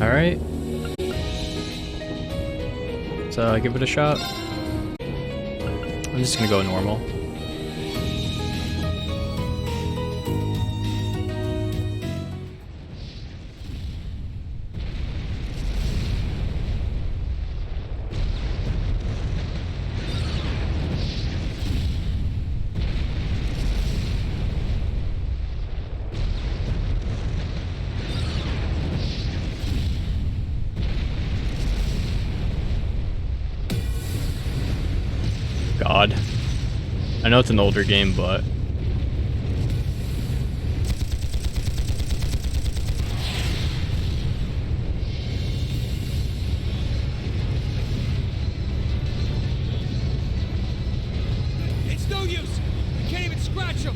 Alright. So give it a shot. I'm just gonna go normal. God. I know it's an older game, but... It's no use! We can't even scratch him!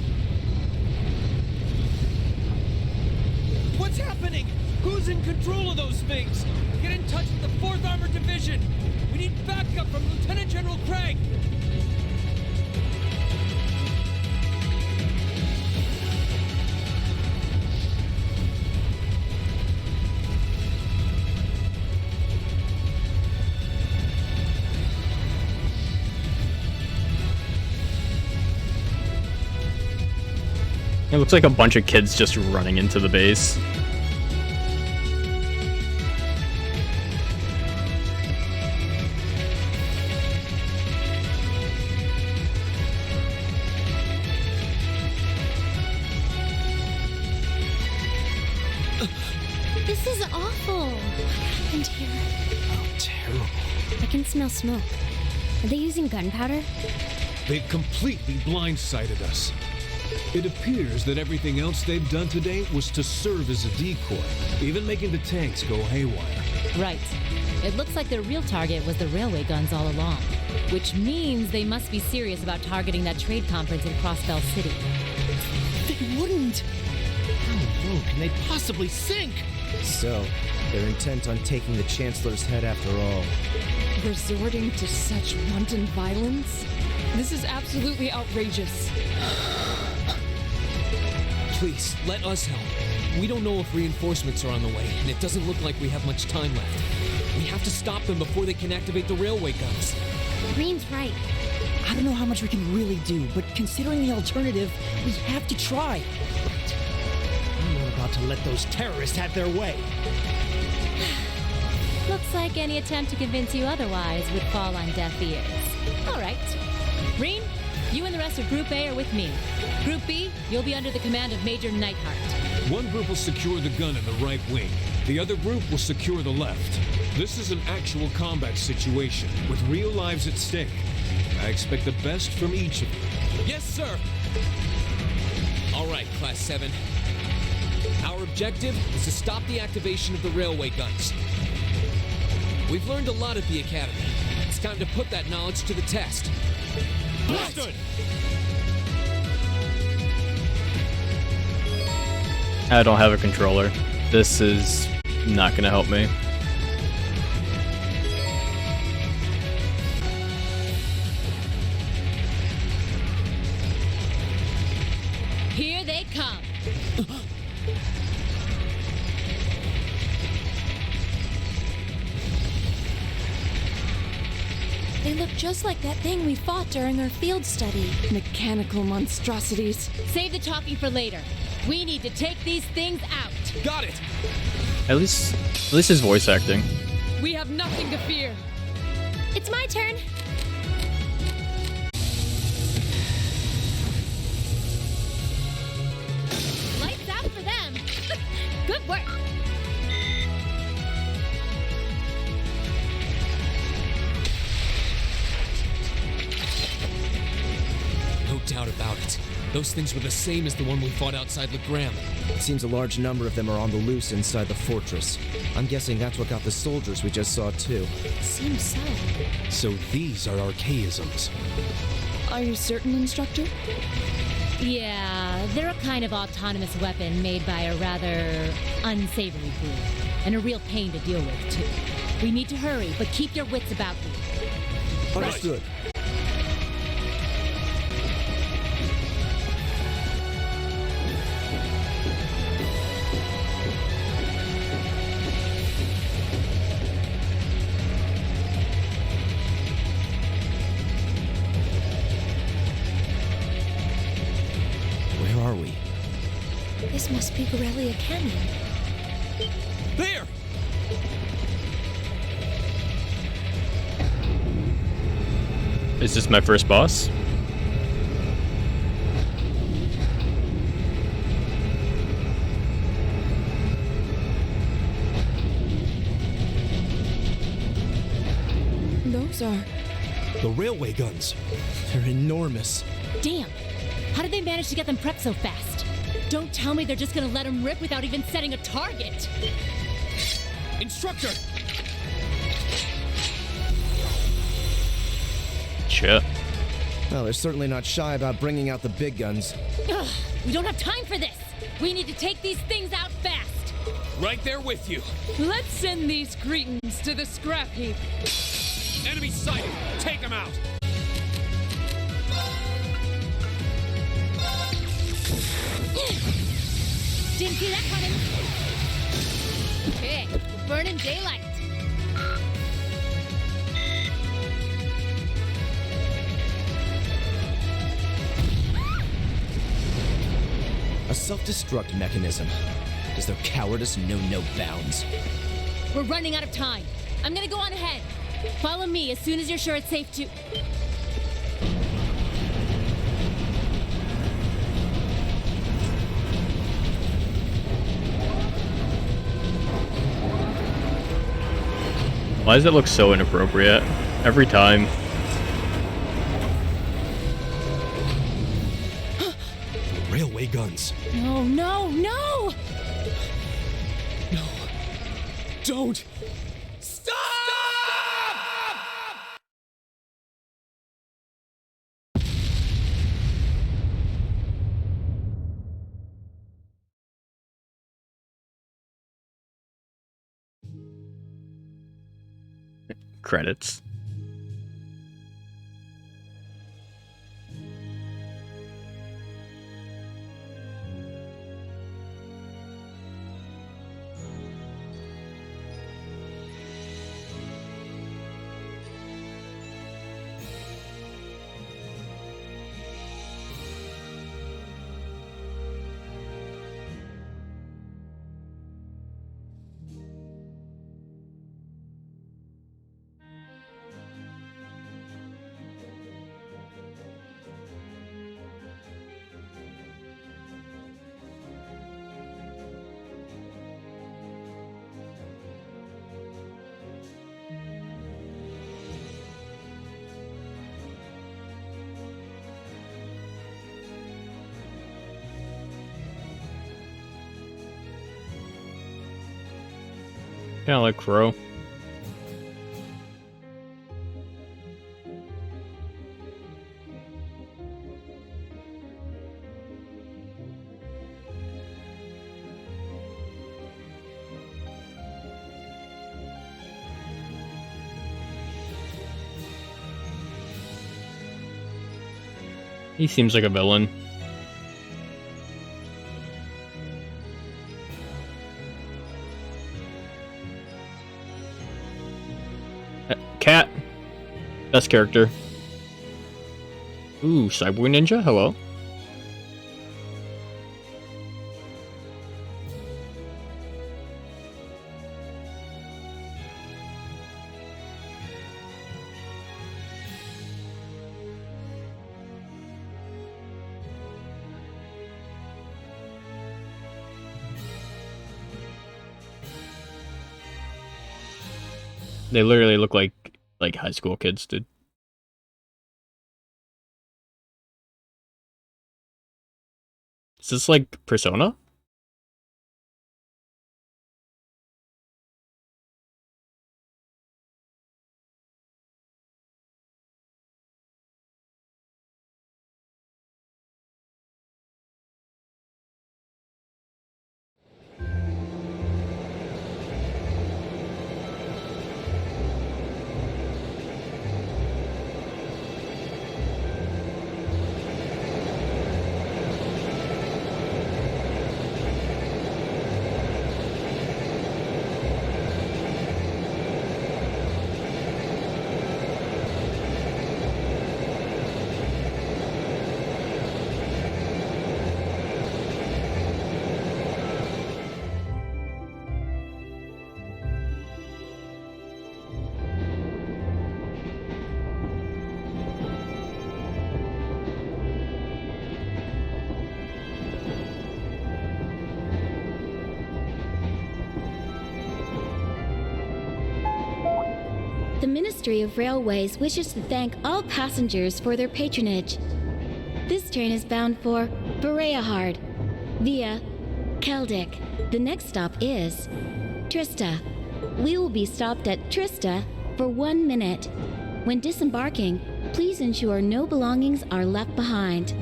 What's happening? Who's in control of those things? Get in touch with the 4th Armored Division! We need backup from Lieutenant General Craig! It looks like a bunch of kids just running into the base. This is awful. What happened here? Oh, terrible. I can smell smoke. Are they using gunpowder? They've completely blindsided us. It appears that everything else they've done today was to serve as a decoy, even making the tanks go haywire. Right. It looks like their real target was the railway guns all along, which means they must be serious about targeting that trade conference in Crossbell City. They wouldn't! How low can they possibly sink? So, they're intent on taking the Chancellor's head after all. Resorting to such wanton violence? This is absolutely outrageous. Please, let us help. We don't know if reinforcements are on the way, and it doesn't look like we have much time left. We have to stop them before they can activate the railway guns. Green's right. I don't know how much we can really do, but considering the alternative, we have to try. I'm not about to let those terrorists have their way. Looks like any attempt to convince you otherwise would fall on deaf ears. All right. Rean, you and the rest of Group A are with me. Group B, you'll be under the command of Major Neidhart. One group will secure the gun in the right wing. The other group will secure the left. This is an actual combat situation, with real lives at stake. I expect the best from each of you. Yes, sir! All right, Class 7. Our objective is to stop the activation of the railway guns. We've learned a lot at the Academy. It's time to put that knowledge to the test. Understood! I don't have a controller. This is not gonna help me. Here they come. They look just like that thing we fought during our field study. Mechanical monstrosities. Save the talking for later. We need to take these things out. Got it! At least his voice acting. We have nothing to fear. It's my turn. Lights out for them. Good work. No doubt about it. Those things were the same as the one we fought outside Legram. It seems a large number of them are on the loose inside the fortress. I'm guessing that's what got the soldiers we just saw too. Seems so. So these are Archaisms. Are you certain, Instructor? Yeah, they're a kind of autonomous weapon made by a rather unsavory group, and a real pain to deal with, too. We need to hurry, but keep your wits about you. Understood. Pigarelli Canyon. There! Is this my first boss? Those are... The railway guns. They're enormous. Damn! How did they manage to get them prepped so fast? Don't tell me they're just gonna let them rip without even setting a target! Instructor! Shit. Well, they're certainly not shy about bringing out the big guns. Ugh, we don't have time for this! We need to take these things out fast! Right there with you. Let's send these cretins to the scrap heap. Enemy sighted. Take them out. Didn't see that coming! Okay, we're burning daylight! A self-destruct mechanism. Does their cowardice know no bounds? We're running out of time. I'm gonna go on ahead. Follow me as soon as you're sure it's safe to... Why does it look so inappropriate? Every time. Railway guns. No, no, no! Don't. Stop! Credits. Kind of like Crow. He seems like a villain. Cat. Best character. Ooh, Cyborg Ninja, hello. They literally look like high school kids, dude. Is this like Persona? The Ministry of Railways wishes to thank all passengers for their patronage. This train is bound for Bereahard via Keldic. The next stop is Trista. We will be stopped at Trista for 1 minute. When disembarking, please ensure no belongings are left behind.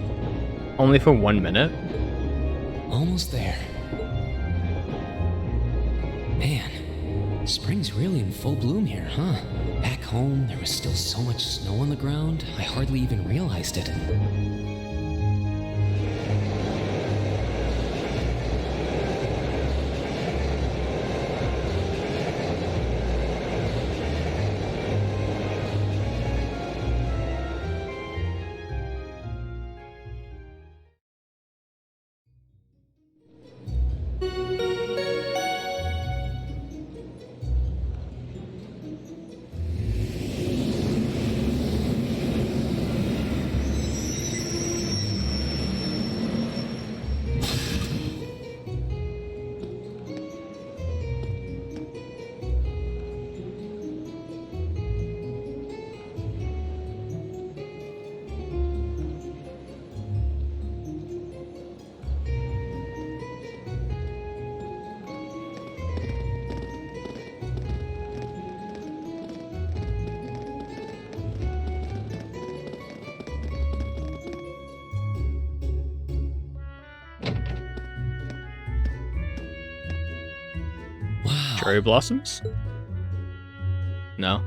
Only for 1 minute? Almost there. Man, spring's really in full bloom here, huh? Back home, there was still so much snow on the ground, I hardly even realized it. Cherry blossoms? No.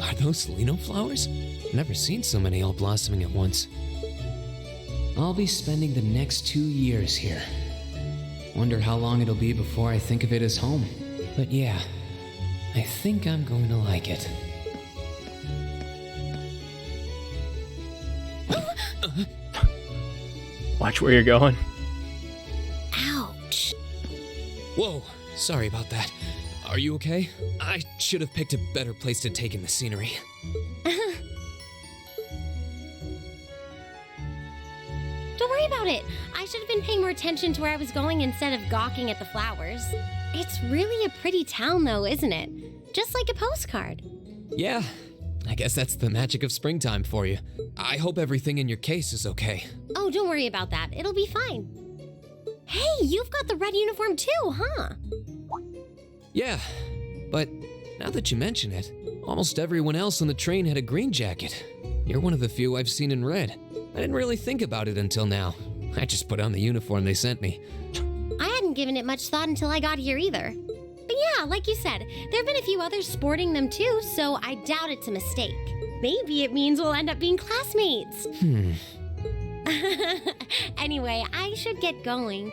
Are those Lino flowers? Never seen so many all blossoming at once. I'll be spending the next 2 years here. Wonder how long it'll be before I think of it as home. But yeah, I think I'm going to like it. Watch where you're going. Ouch. Whoa, sorry about that. Are you okay? I should have picked a better place to take in the scenery. Don't worry about it. I should have been paying more attention to where I was going instead of gawking at the flowers. It's really a pretty town though, isn't it? Just like a postcard. Yeah, I guess that's the magic of springtime for you. I hope everything in your case is okay. Oh, don't worry about that. It'll be fine. Hey, you've got the red uniform too, huh? Yeah, but now that you mention it, almost everyone else on the train had a green jacket. You're one of the few I've seen in red. I didn't really think about it until now. I just put on the uniform they sent me. I hadn't given it much thought until I got here either. But yeah, like you said, there have been a few others sporting them too, so I doubt it's a mistake. Maybe it means we'll end up being classmates. Anyway, I should get going.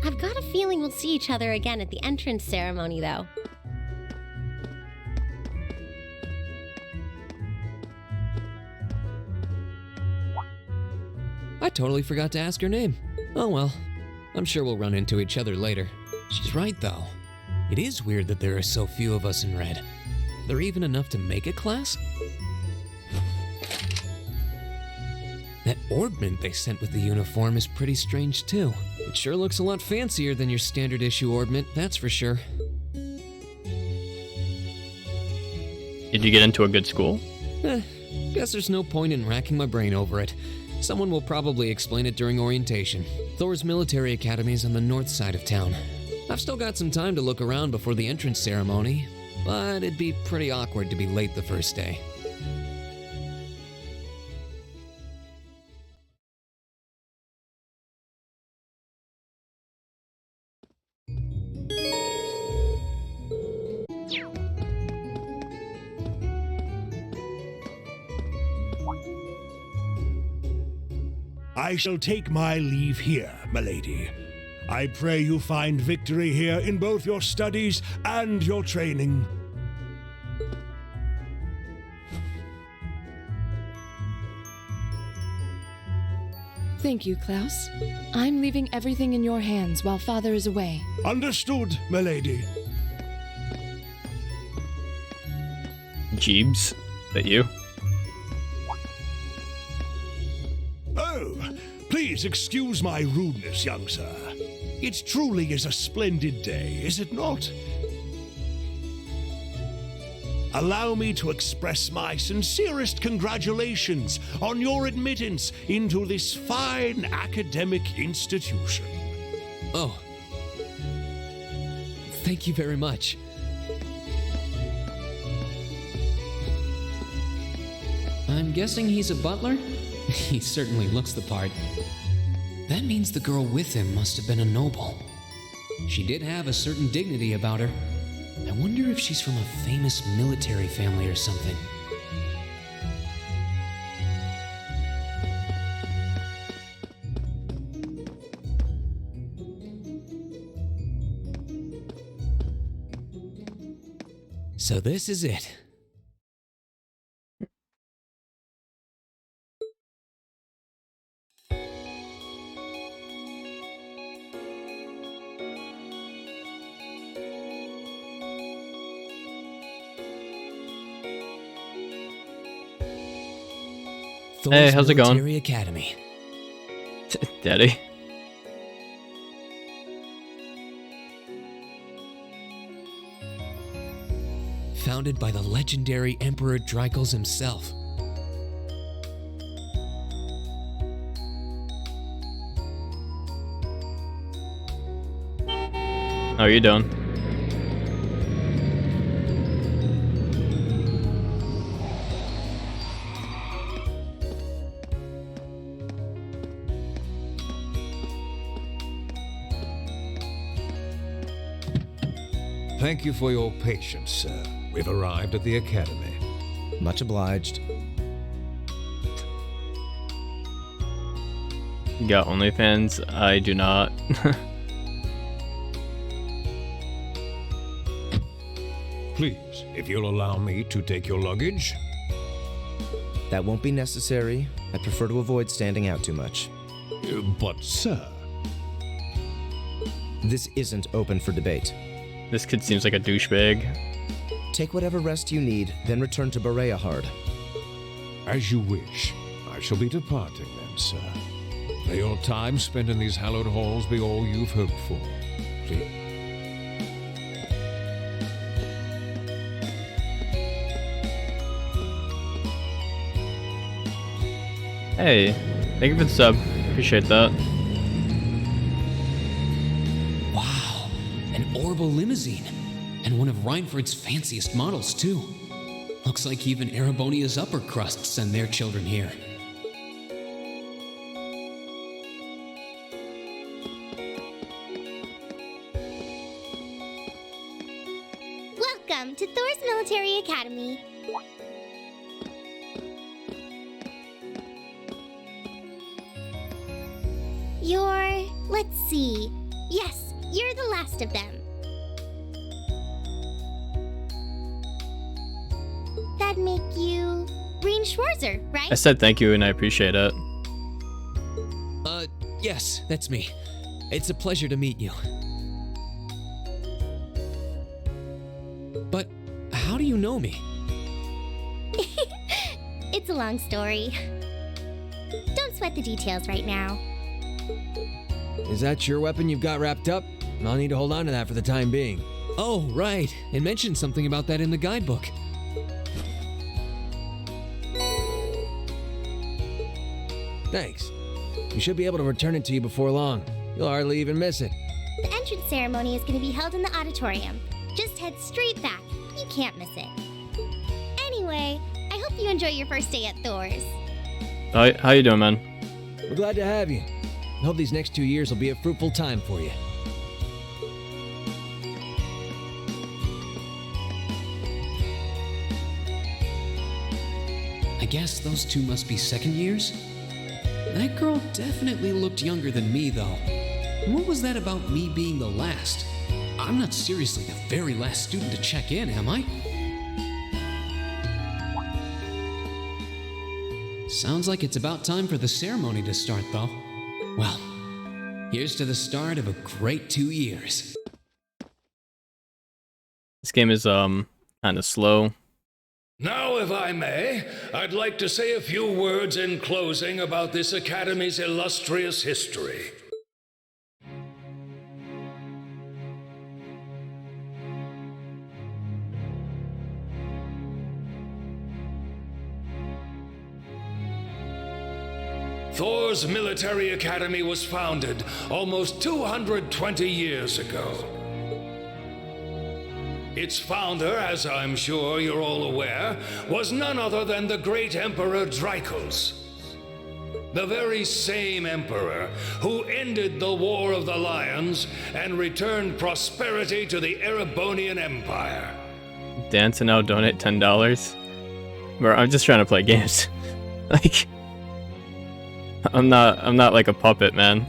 I've got a feeling we'll see each other again at the entrance ceremony, though. I totally forgot to ask her name. Oh well, I'm sure we'll run into each other later. She's right, though. It is weird that there are so few of us in red. Are there even enough to make a class? That orbment they sent with the uniform is pretty strange, too. It sure looks a lot fancier than your standard issue orbment, that's for sure. Did you get into a good school? Guess there's no point in racking my brain over it. Someone will probably explain it during orientation. Thor's military academy is on the north side of town. I've still got some time to look around before the entrance ceremony, but it'd be pretty awkward to be late the first day. I shall take my leave here, milady. I pray you find victory here in both your studies and your training. Thank you, Klaus. I'm leaving everything in your hands while Father is away. Understood, milady. Jeebs, that you? Oh, please excuse my rudeness, young sir. It truly is a splendid day, is it not? Allow me to express my sincerest congratulations on your admittance into this fine academic institution. Oh. Thank you very much. I'm guessing he's a butler? He certainly looks the part. That means the girl with him must have been a noble. She did have a certain dignity about her. I wonder if she's from a famous military family or something. So this is it. Hey, how's it going? Military Academy. Daddy. Founded by the legendary Emperor Dreikels himself. How are you doing? Thank you for your patience, sir. We've arrived at the academy. Much obliged. You got OnlyFans? I do not. Please, if you'll allow me to take your luggage. That won't be necessary. I prefer to avoid standing out too much. But, sir... This isn't open for debate. This kid seems like a douchebag. Take whatever rest you need, then return to Bahemut. As you wish. I shall be departing then, sir. May your time spent in these hallowed halls be all you've hoped for. Please. Hey, thank you for the sub. Appreciate that. Wow, an orbital limousine. And one of Reinford's fanciest models, too. Looks like even Erebonia's upper crust send their children here. Welcome to Thor's Military Academy. Let's see. Yes, you're the last of them. That'd make you Rean Schwarzer, right? I said thank you and I appreciate it. Yes, that's me. It's a pleasure to meet you. But how do you know me? It's a long story. Don't sweat the details right now. Is that your weapon you've got wrapped up? I'll need to hold on to that for the time being. Oh, right. It mentioned something about that in the guidebook. Thanks. We should be able to return it to you before long. You'll hardly even miss it. The entrance ceremony is going to be held in the auditorium. Just head straight back. You can't miss it. Anyway, I hope you enjoy your first day at Thor's. How you doing, man? We're glad to have you. I hope these next 2 years will be a fruitful time for you. I guess those two must be second years? That girl definitely looked younger than me, though. What was that about me being the last? I'm not seriously the very last student to check in, am I? Sounds like it's about time for the ceremony to start, though. Well, here's to the start of a great 2 years. This game is kind of slow. Now, if I may, I'd like to say a few words in closing about this Academy's illustrious history. Thor's military academy was founded almost 220 years ago. Its founder, as I'm sure you're all aware, was none other than the great Emperor Dracos. The very same emperor who ended the War of the Lions and returned prosperity to the Erebonian Empire. Dan to now donate $10. Bro, I'm just trying to play games. Like, I'm not like a puppet, man.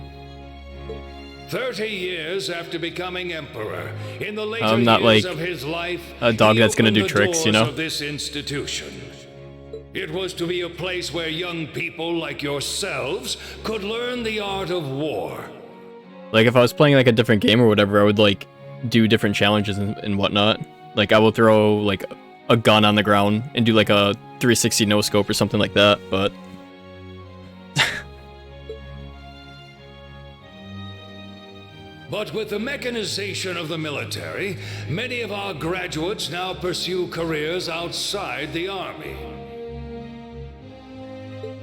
30 years after becoming emperor, in the later I'm not years like of his life, a dog he that's gonna opened do the tricks, you doors know? of this institution. It was to be a place where young people like yourselves could learn the art of war. Like, if I was playing like a different game or whatever, I would like do different challenges and whatnot. Like, I will throw like a gun on the ground and do like a 360 no scope or something like that, but But with the mechanization of the military, many of our graduates now pursue careers outside the army.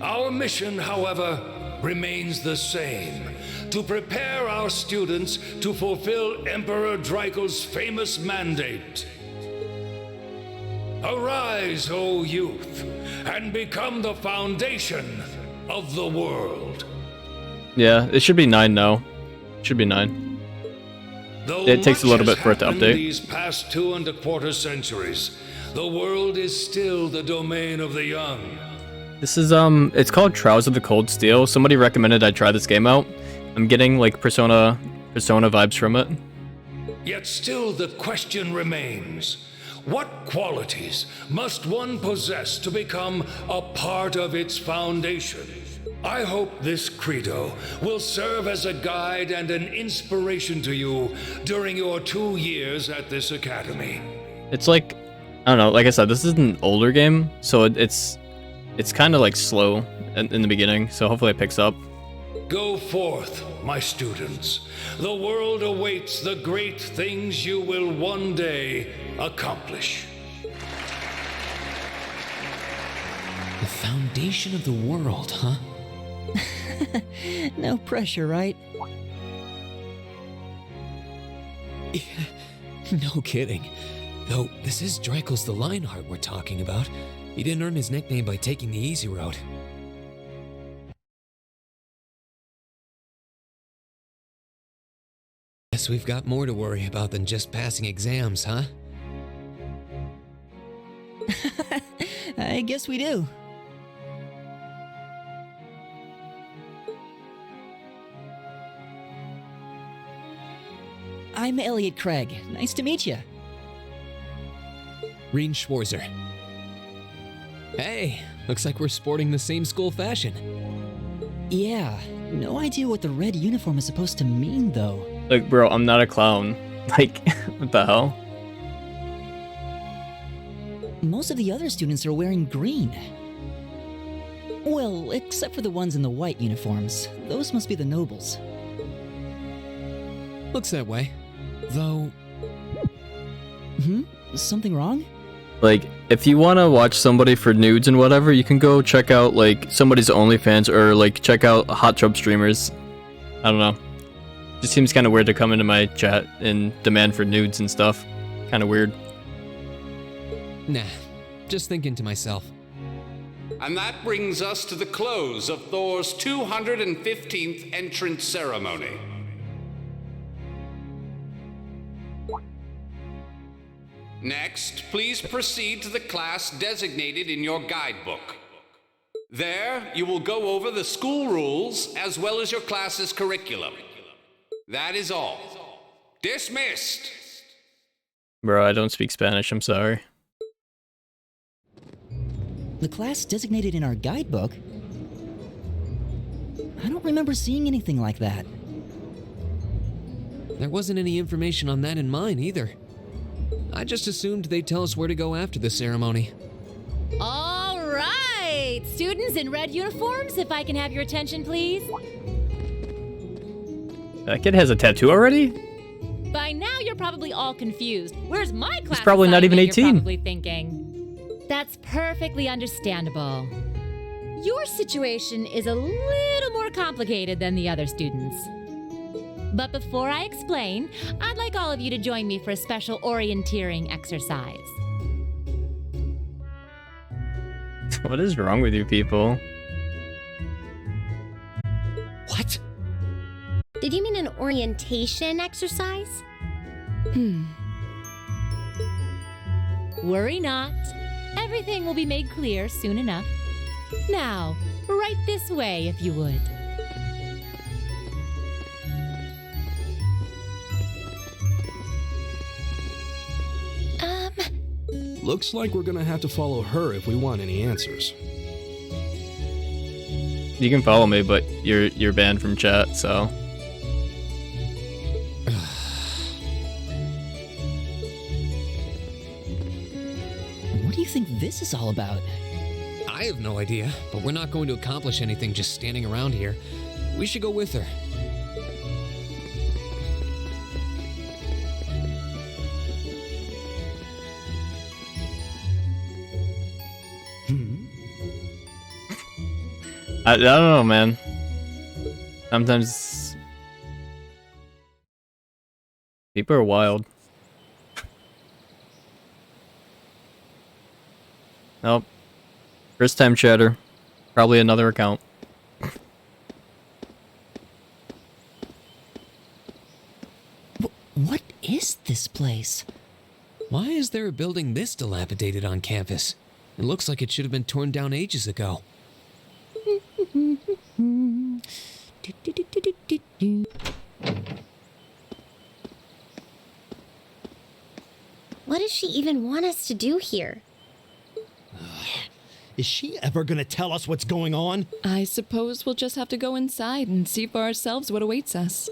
Our mission, however, remains the same: to prepare our students to fulfill Emperor Dracos' famous mandate. Arise, O youth, and become the foundation of the world. yeah, it should be 9 now. Should be 9. Though It takes a much little has bit for it to happened update. These past 2.25 centuries, the world is still the domain of the young. This is it's called Trials of the Cold Steel. Somebody recommended I try this game out. I'm getting like Persona vibes from it. Yet still the question remains: what qualities must one possess to become a part of its foundation? I hope this credo will serve as a guide and an inspiration to you during your 2 years at this academy. It's like, I don't know, like I said, this is an older game, so it's kind of like slow in the beginning, so hopefully it picks up. Go forth, my students. The world awaits the great things you will one day accomplish. The foundation of the world, huh? No pressure, right? No kidding. Though, this is Dracos the Lionheart we're talking about. He didn't earn his nickname by taking the easy road. Guess we've got more to worry about than just passing exams, huh? I guess we do. I'm Elliot Craig. Nice to meet you. Rean Schwarzer. Hey, looks like we're sporting the same school fashion. Yeah, no idea what the red uniform is supposed to mean, though. Like, bro, I'm not a clown. Like, what the hell? Most of the other students are wearing green. Well, except for the ones in the white uniforms. Those must be the nobles. Looks that way. Though... Something wrong? Like, if you want to watch somebody for nudes and whatever, you can go check out, like, somebody's OnlyFans or, like, check out hot tub streamers. I don't know. Just seems kind of weird to come into my chat and demand for nudes and stuff. Kind of weird. Nah, just thinking to myself. And that brings us to the close of Thor's 215th entrance ceremony. Next, please proceed to the class designated in your guidebook. There, you will go over the school rules as well as your class's curriculum. That is all. Dismissed! Bro, I don't speak Spanish, I'm sorry. The class designated in our guidebook? I don't remember seeing anything like that. There wasn't any information on that in mine either. I just assumed they'd tell us where to go after the ceremony. All right! Students in red uniforms, if I can have your attention, please. That kid has a tattoo already? By now, you're probably all confused. Where's my class? He's probably not even assignment, 18. You're probably thinking. That's perfectly understandable. Your situation is a little more complicated than the other students. But before I explain, I'd like all of you to join me for a special orienteering exercise. What is wrong with you people? What? Did you mean an orientation exercise? Worry not. Everything will be made clear soon enough. Now, right this way, if you would. Looks like we're gonna have to follow her if we want any answers. You can follow me, but you're banned from chat, so. What do you think this is all about? I have no idea, but we're not going to accomplish anything just standing around here. We should go with her. I don't know, man. Sometimes people are wild. Nope. First time chatter. Probably another account. What is this place? Why is there a building this dilapidated on campus? It looks like it should have been torn down ages ago. What does she even want us to do here? Is she ever gonna tell us what's going on? I suppose we'll just have to go inside and see for ourselves what awaits us.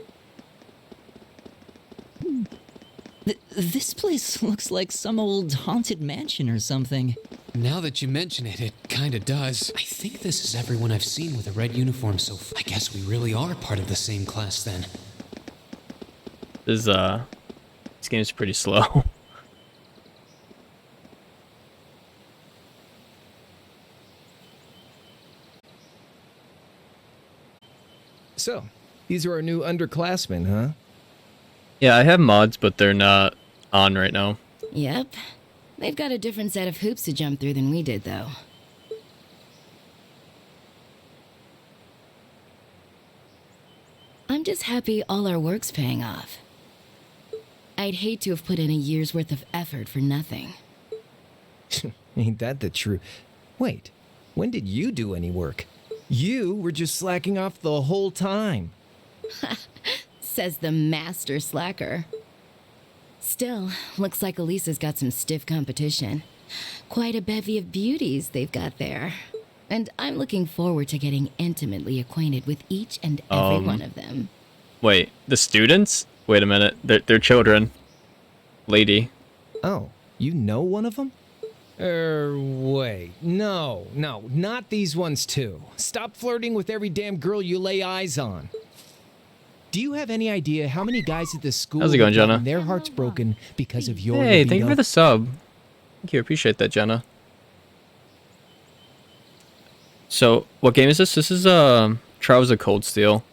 This place looks like some old haunted mansion or something. Now that you mention it, it kinda does. I think this is everyone I've seen with a red uniform, so I guess we really are part of the same class then. This game's pretty slow. So, these are our new underclassmen, huh? Yeah, I have mods, but they're not on right now. Yep. They've got a different set of hoops to jump through than we did, though. I'm just happy all our work's paying off. I'd hate to have put in a year's worth of effort for nothing. Ain't that the truth? Wait, when did you do any work? You were just slacking off the whole time. Says the master slacker. Still, looks like Elisa's got some stiff competition. Quite a bevy of beauties they've got there. And I'm looking forward to getting intimately acquainted with each and every one of them. Wait, the students? Wait a minute, they're children. Lady. Oh, you know one of them? Wait. No, not these ones too. Stop flirting with every damn girl you lay eyes on. Do you have any idea how many guys at this school How's it going, have gotten Jenna? their hearts broken because of your Hey, thank you libido? for the sub. Thank you, appreciate that, Jenna. So, what game is this? This is Trials of Cold Steel.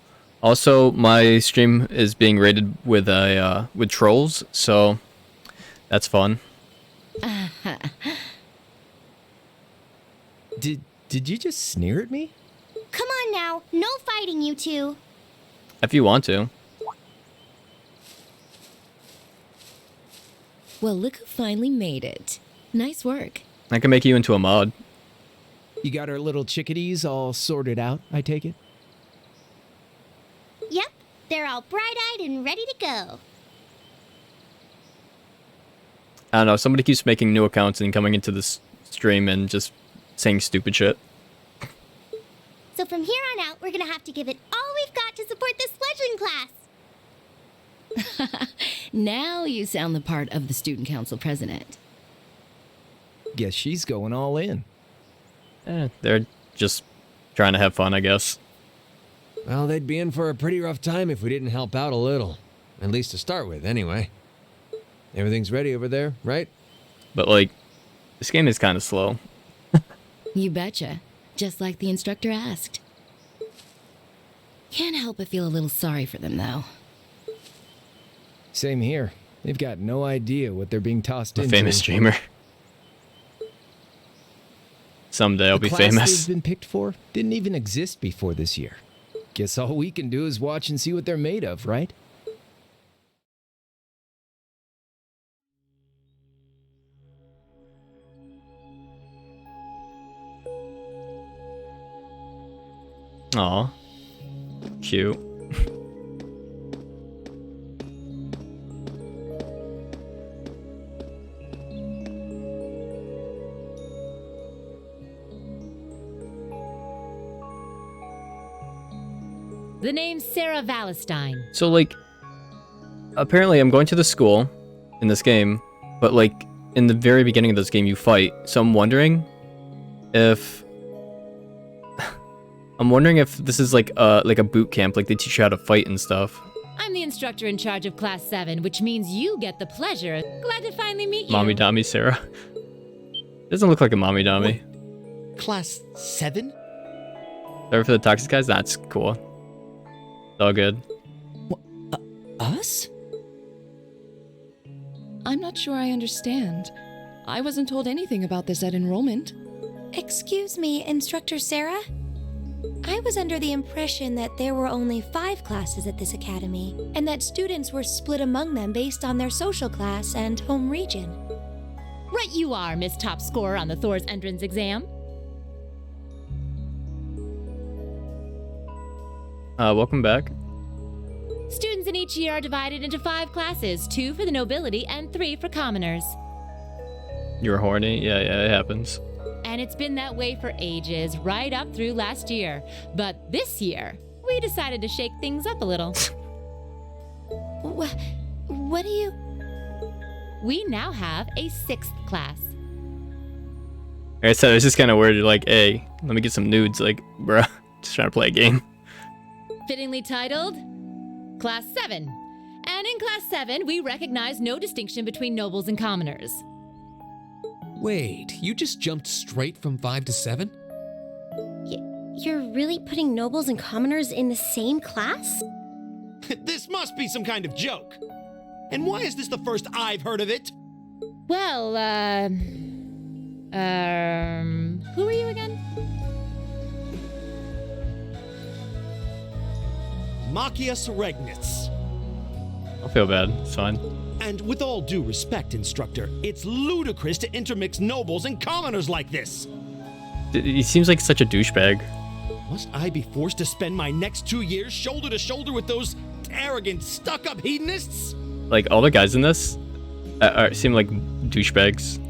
Also, my stream is being rated with with trolls, so that's fun. Did you just sneer at me? Come on now, no fighting, you two. If you want to. Well, look who finally made it. Nice work. I can make you into a mod. You got our little chickadees all sorted out, I take it? Yep, they're all bright-eyed and ready to go. I don't know, somebody keeps making new accounts and coming into this stream and just saying stupid shit. So from here on out, we're gonna have to give it all we've got to support this fledgling class. Now you sound the part of the student council president. Guess she's going all in. They're just trying to have fun, I guess. Well, they'd be in for a pretty rough time if we didn't help out a little. At least to start with, anyway. Everything's ready over there, right? But, like, this game is kind of slow. You betcha. Just like the instructor asked. Can't help but feel a little sorry for them, though. Same here. They've got no idea what they're being tossed into. A famous streamer. Someday I'll be famous. The class they've been picked for didn't even exist before this year. Guess all we can do is watch and see what they're made of, right? Aw. Cute. The name's Sarah Valestine. So, like, apparently I'm going to the school in this game, but, like, in the very beginning of this game you fight. So I'm wondering if... this is like a boot camp, like they teach you how to fight and stuff. I'm the instructor in charge of Class 7, which means you get the pleasure. Glad to finally meet you. Mommy Dami Sarah. Doesn't look like a Mommy Dami. Class 7? Sorry for the toxic guys? That's cool. It's all good. Us? I'm not sure I understand. I wasn't told anything about this at enrollment. Excuse me, Instructor Sarah? I was under the impression that there were only 5 classes at this academy, and that students were split among them based on their social class and home region. Right you are, Miss Top Scorer on the Thor's entrance exam. Welcome back. Students in each year are divided into 5 classes, 2 for the nobility and 3 for commoners. You're horny? Yeah, it happens. And it's been that way for ages, right up through last year. But this year, we decided to shake things up a little. What do you... We now have a 6th class. Like I said, it's just kind of weird. You're like, hey, let me get some nudes. Like, bruh, just trying to play a game. Fittingly titled, Class 7. And in Class 7, we recognize no distinction between nobles and commoners. Wait, you just jumped straight from 5 to 7? You're really putting nobles and commoners in the same class? This must be some kind of joke. And why is this the first I've heard of it? Well, who are you again? Machias Regnitz. I'll feel bad. It's fine. And with all due respect, Instructor, it's ludicrous to intermix nobles and commoners like this. He seems like such a douchebag. Must I be forced to spend my next 2 years shoulder to shoulder with those arrogant, stuck-up hedonists? Like, all the guys in this seem like douchebags.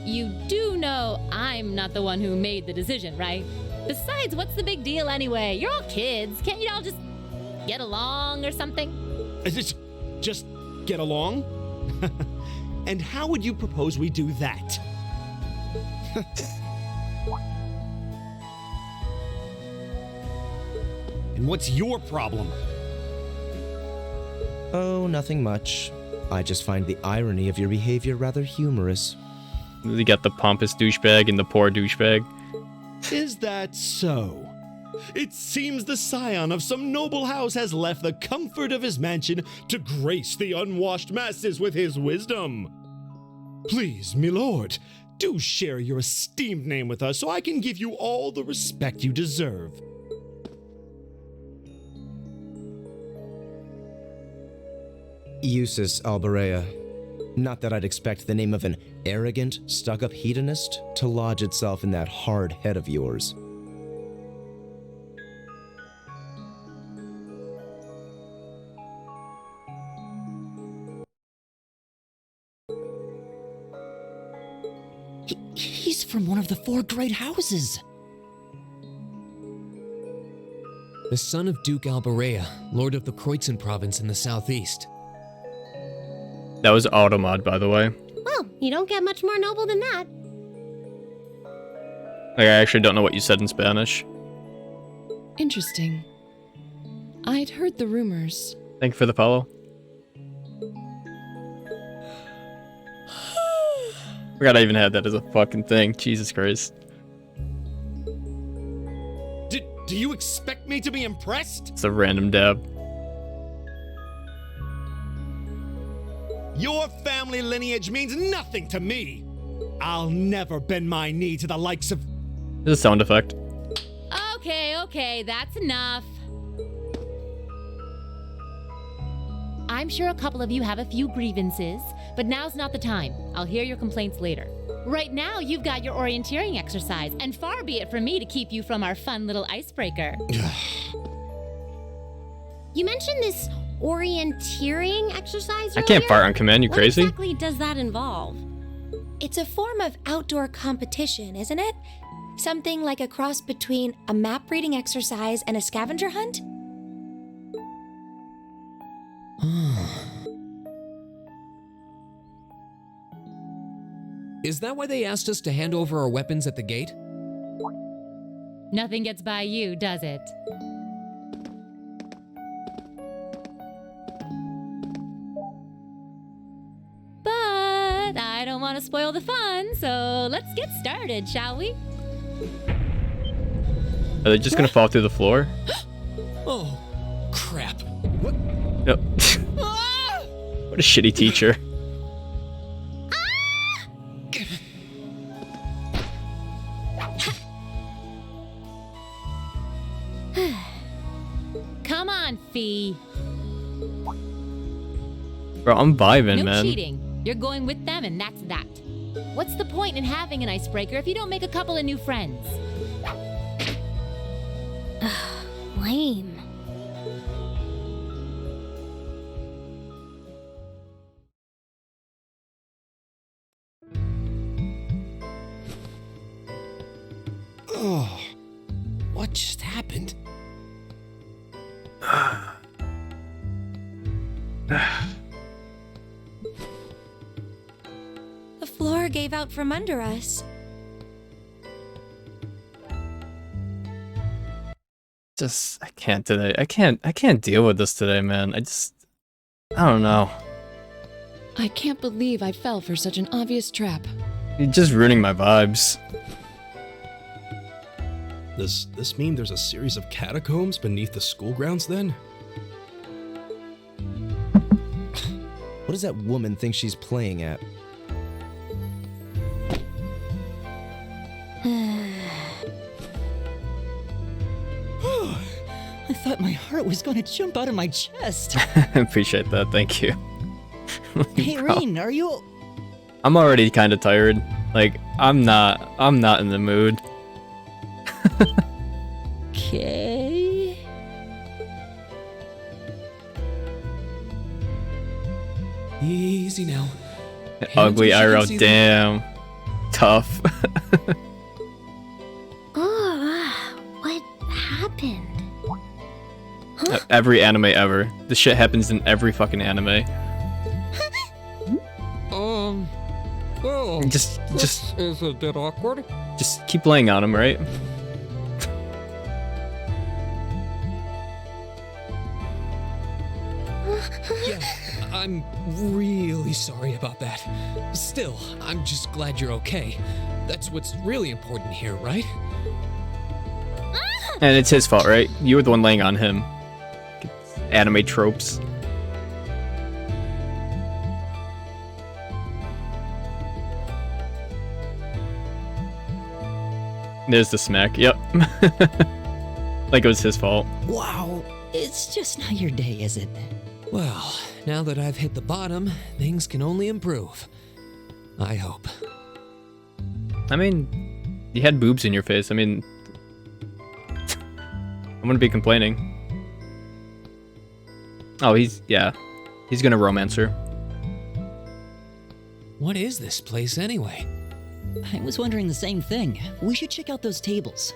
You do know I'm not the one who made the decision, right? Besides, what's the big deal anyway? You're all kids. Can't you all just get along or something? Just get along? And how would you propose we do that? And what's your problem? Oh, nothing much. I just find the irony of your behavior rather humorous. You got the pompous douchebag and the poor douchebag. Is that so? It seems the scion of some noble house has left the comfort of his mansion to grace the unwashed masses with his wisdom. Please, milord, do share your esteemed name with us so I can give you all the respect you deserve. Eustace Alberea. Not that I'd expect the name of an arrogant, stuck-up hedonist to lodge itself in that hard head of yours. He's from one of the 4 great houses. the son of Duke Alberea, Lord of the Kreutzen province in the southeast. That was Automod, by the way. Well, you don't get much more noble than that. Like, I actually don't know what you said in Spanish. Interesting. I'd heard the rumors. Thank you for the follow. Forgot I even had that as a fucking thing. Jesus Christ. Do you expect me to be impressed? It's a random dab. Your family lineage means nothing to me. I'll never bend my knee to the likes of... There's a sound effect. Okay, that's enough. I'm sure a couple of you have a few grievances, but now's not the time. I'll hear your complaints later. Right now, you've got your orienteering exercise, and far be it from me to keep you from our fun little icebreaker. You mentioned this orienteering exercise earlier? I can't fart on command, you crazy? What exactly does that involve? It's a form of outdoor competition, isn't it? Something like a cross between a map reading exercise and a scavenger hunt? Is that why they asked us to hand over our weapons at the gate? Nothing gets by you, does it? But I don't want to spoil the fun, so let's get started, shall we? Are they just gonna fall through the floor? Oh, crap. What? Yep. What a shitty teacher. Come on, Fee. Bro, I'm vibing, No man. cheating. You're going with them, and that's that. What's the point in having an icebreaker if you don't make a couple of new friends? Lame. Oh, what just happened? The floor gave out from under us. I can't today. I can't deal with this today, man. I don't know. I can't believe I fell for such an obvious trap. You're just ruining my vibes. Does this mean there's a series of catacombs beneath the school grounds then? What does that woman think she's playing at? I thought my heart was going to jump out of my chest. I appreciate that. Thank you. Hey, Rean, are you... I'm already kind of tired. Like, I'm not in the mood. Okay. Easy now. Ugly IRL, damn. Tough. What happened? Every anime ever. This shit happens in every fucking anime. Well, Just is a bit awkward. Just keep laying on him, right? Yeah, I'm really sorry about that. Still, I'm just glad you're okay. That's what's really important here, right? And it's his fault, right? You were the one laying on him. Anime tropes. There's the smack. Yep. Like it was his fault. Wow, it's just not your day, is it? Well, now that I've hit the bottom, things can only improve. I hope. I mean, you had boobs in your face. I mean, I wouldn't be complaining. Oh, he's gonna romance her. What is this place anyway? I was wondering the same thing. We should check out those tables.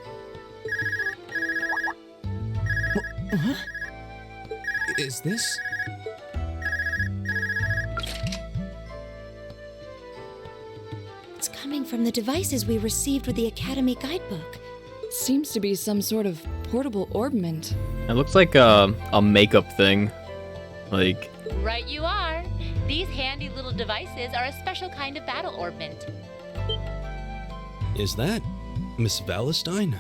Huh? Is this? It's coming from the devices we received with the Academy guidebook. Seems to be some sort of portable orbment. It looks like a makeup thing. Like, Right you are. These handy little devices are a special kind of battle orbment. Is that Miss Valestine?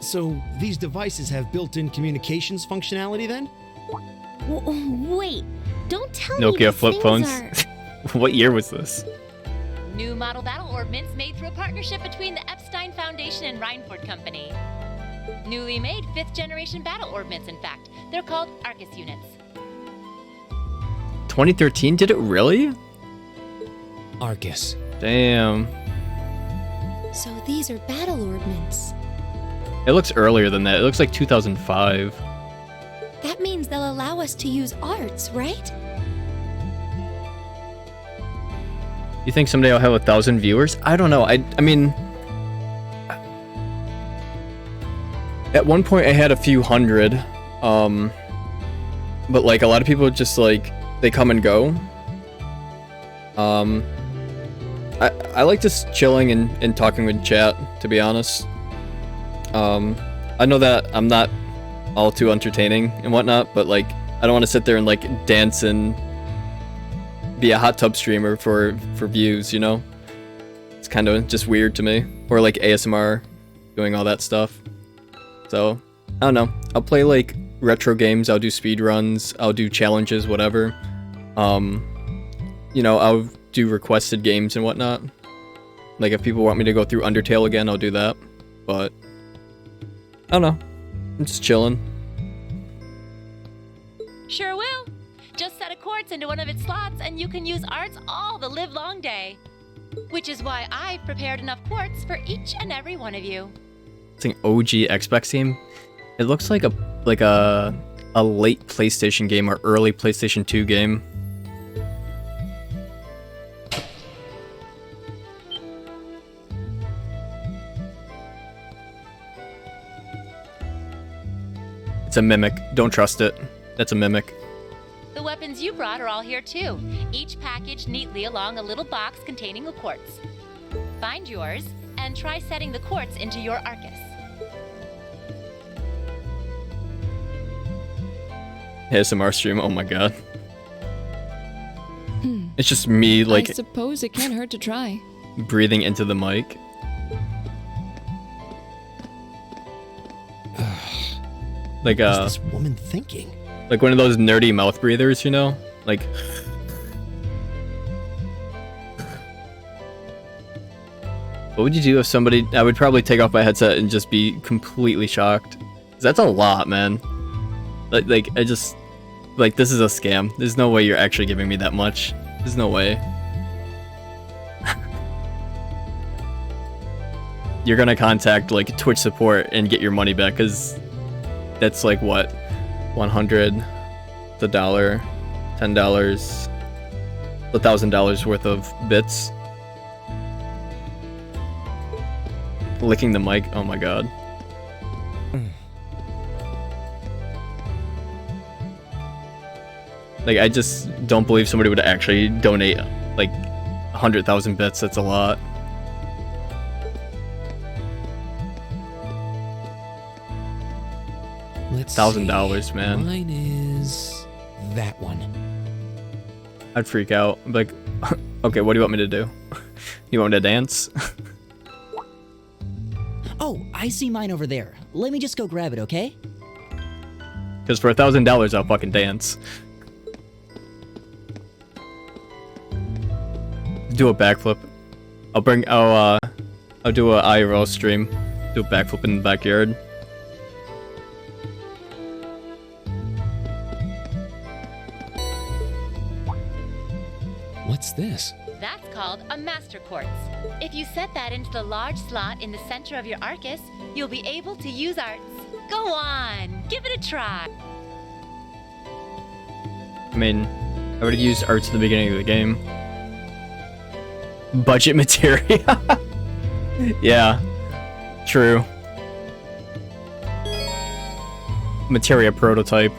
So these devices have built-in communications functionality then? Wait, don't tell me Nokia these flip things phones. are... What year was this? New model battle orbments made through a partnership between the Epstein Foundation and Reinford Company. Newly made 5th generation battle orbments, in fact. They're called Arcus units. 2013? Did it really? Arcus. Damn. So these are battle orbments. It looks earlier than that. It looks like 2005. That means they'll allow us to use arts, right? You think someday I'll have 1,000 viewers? I don't know. I mean, at one point I had a few hundred, but like a lot of people just like, they come and go. I like just chilling and talking with chat, to be honest. I know that I'm not all too entertaining and whatnot, but like, I don't want to sit there and like dance and be a hot tub streamer for views, you know? It's kind of just weird to me. Or like ASMR, doing all that stuff. So, I don't know. I'll play like retro games, I'll do speed runs, I'll do challenges, whatever. You know, I'll do requested games and whatnot. Like if people want me to go through Undertale again, I'll do that. But, I don't know. I'm just chilling. Sure will. Just set a quartz into one of its slots and you can use arts all the live-long day. Which is why I've prepared enough quartz for each and every one of you. It's an OG Xbox game. It looks like a late PlayStation game or early PlayStation 2 game. It's a mimic. Don't trust it. That's a mimic. The weapons you brought are all here too, each packaged neatly along a little box containing a quartz. Find yours, and try setting the quartz into your Arcus. ASMR stream, oh my god. It's just me, like, I suppose it can't hurt to try. breathing into the mic. Like, What's this woman thinking? like one of those nerdy mouth breathers, you know? Like... What would you do if somebody... I would probably take off my headset and just be completely shocked. 'Cause that's a lot, man. Like, I just... Like, this is a scam. There's no way you're actually giving me that much. There's no way. You're gonna contact, like, Twitch support and get your money back, because that's, like, what? 100, the dollar, $10, $1,000 worth of bits. Licking the mic, oh my god. Like, I just don't believe somebody would actually donate, like, 100,000 bits. That's a lot. Let's $1,000, man. Mine is that one. I'd freak out. I'd be like, okay, what do you want me to do? You want me to dance? Oh, I see mine over there. Let me just go grab it, okay? Because for $1,000, I'll fucking dance. Do a backflip. I'll do a IRL stream. Do a backflip in the backyard. What's this? That's called a Master Quartz. If you set that into the large slot in the center of your Arcus, you'll be able to use arts. Go on, give it a try. I mean, I would have used arts at the beginning of the game. Budget material. Yeah, true. materia prototype.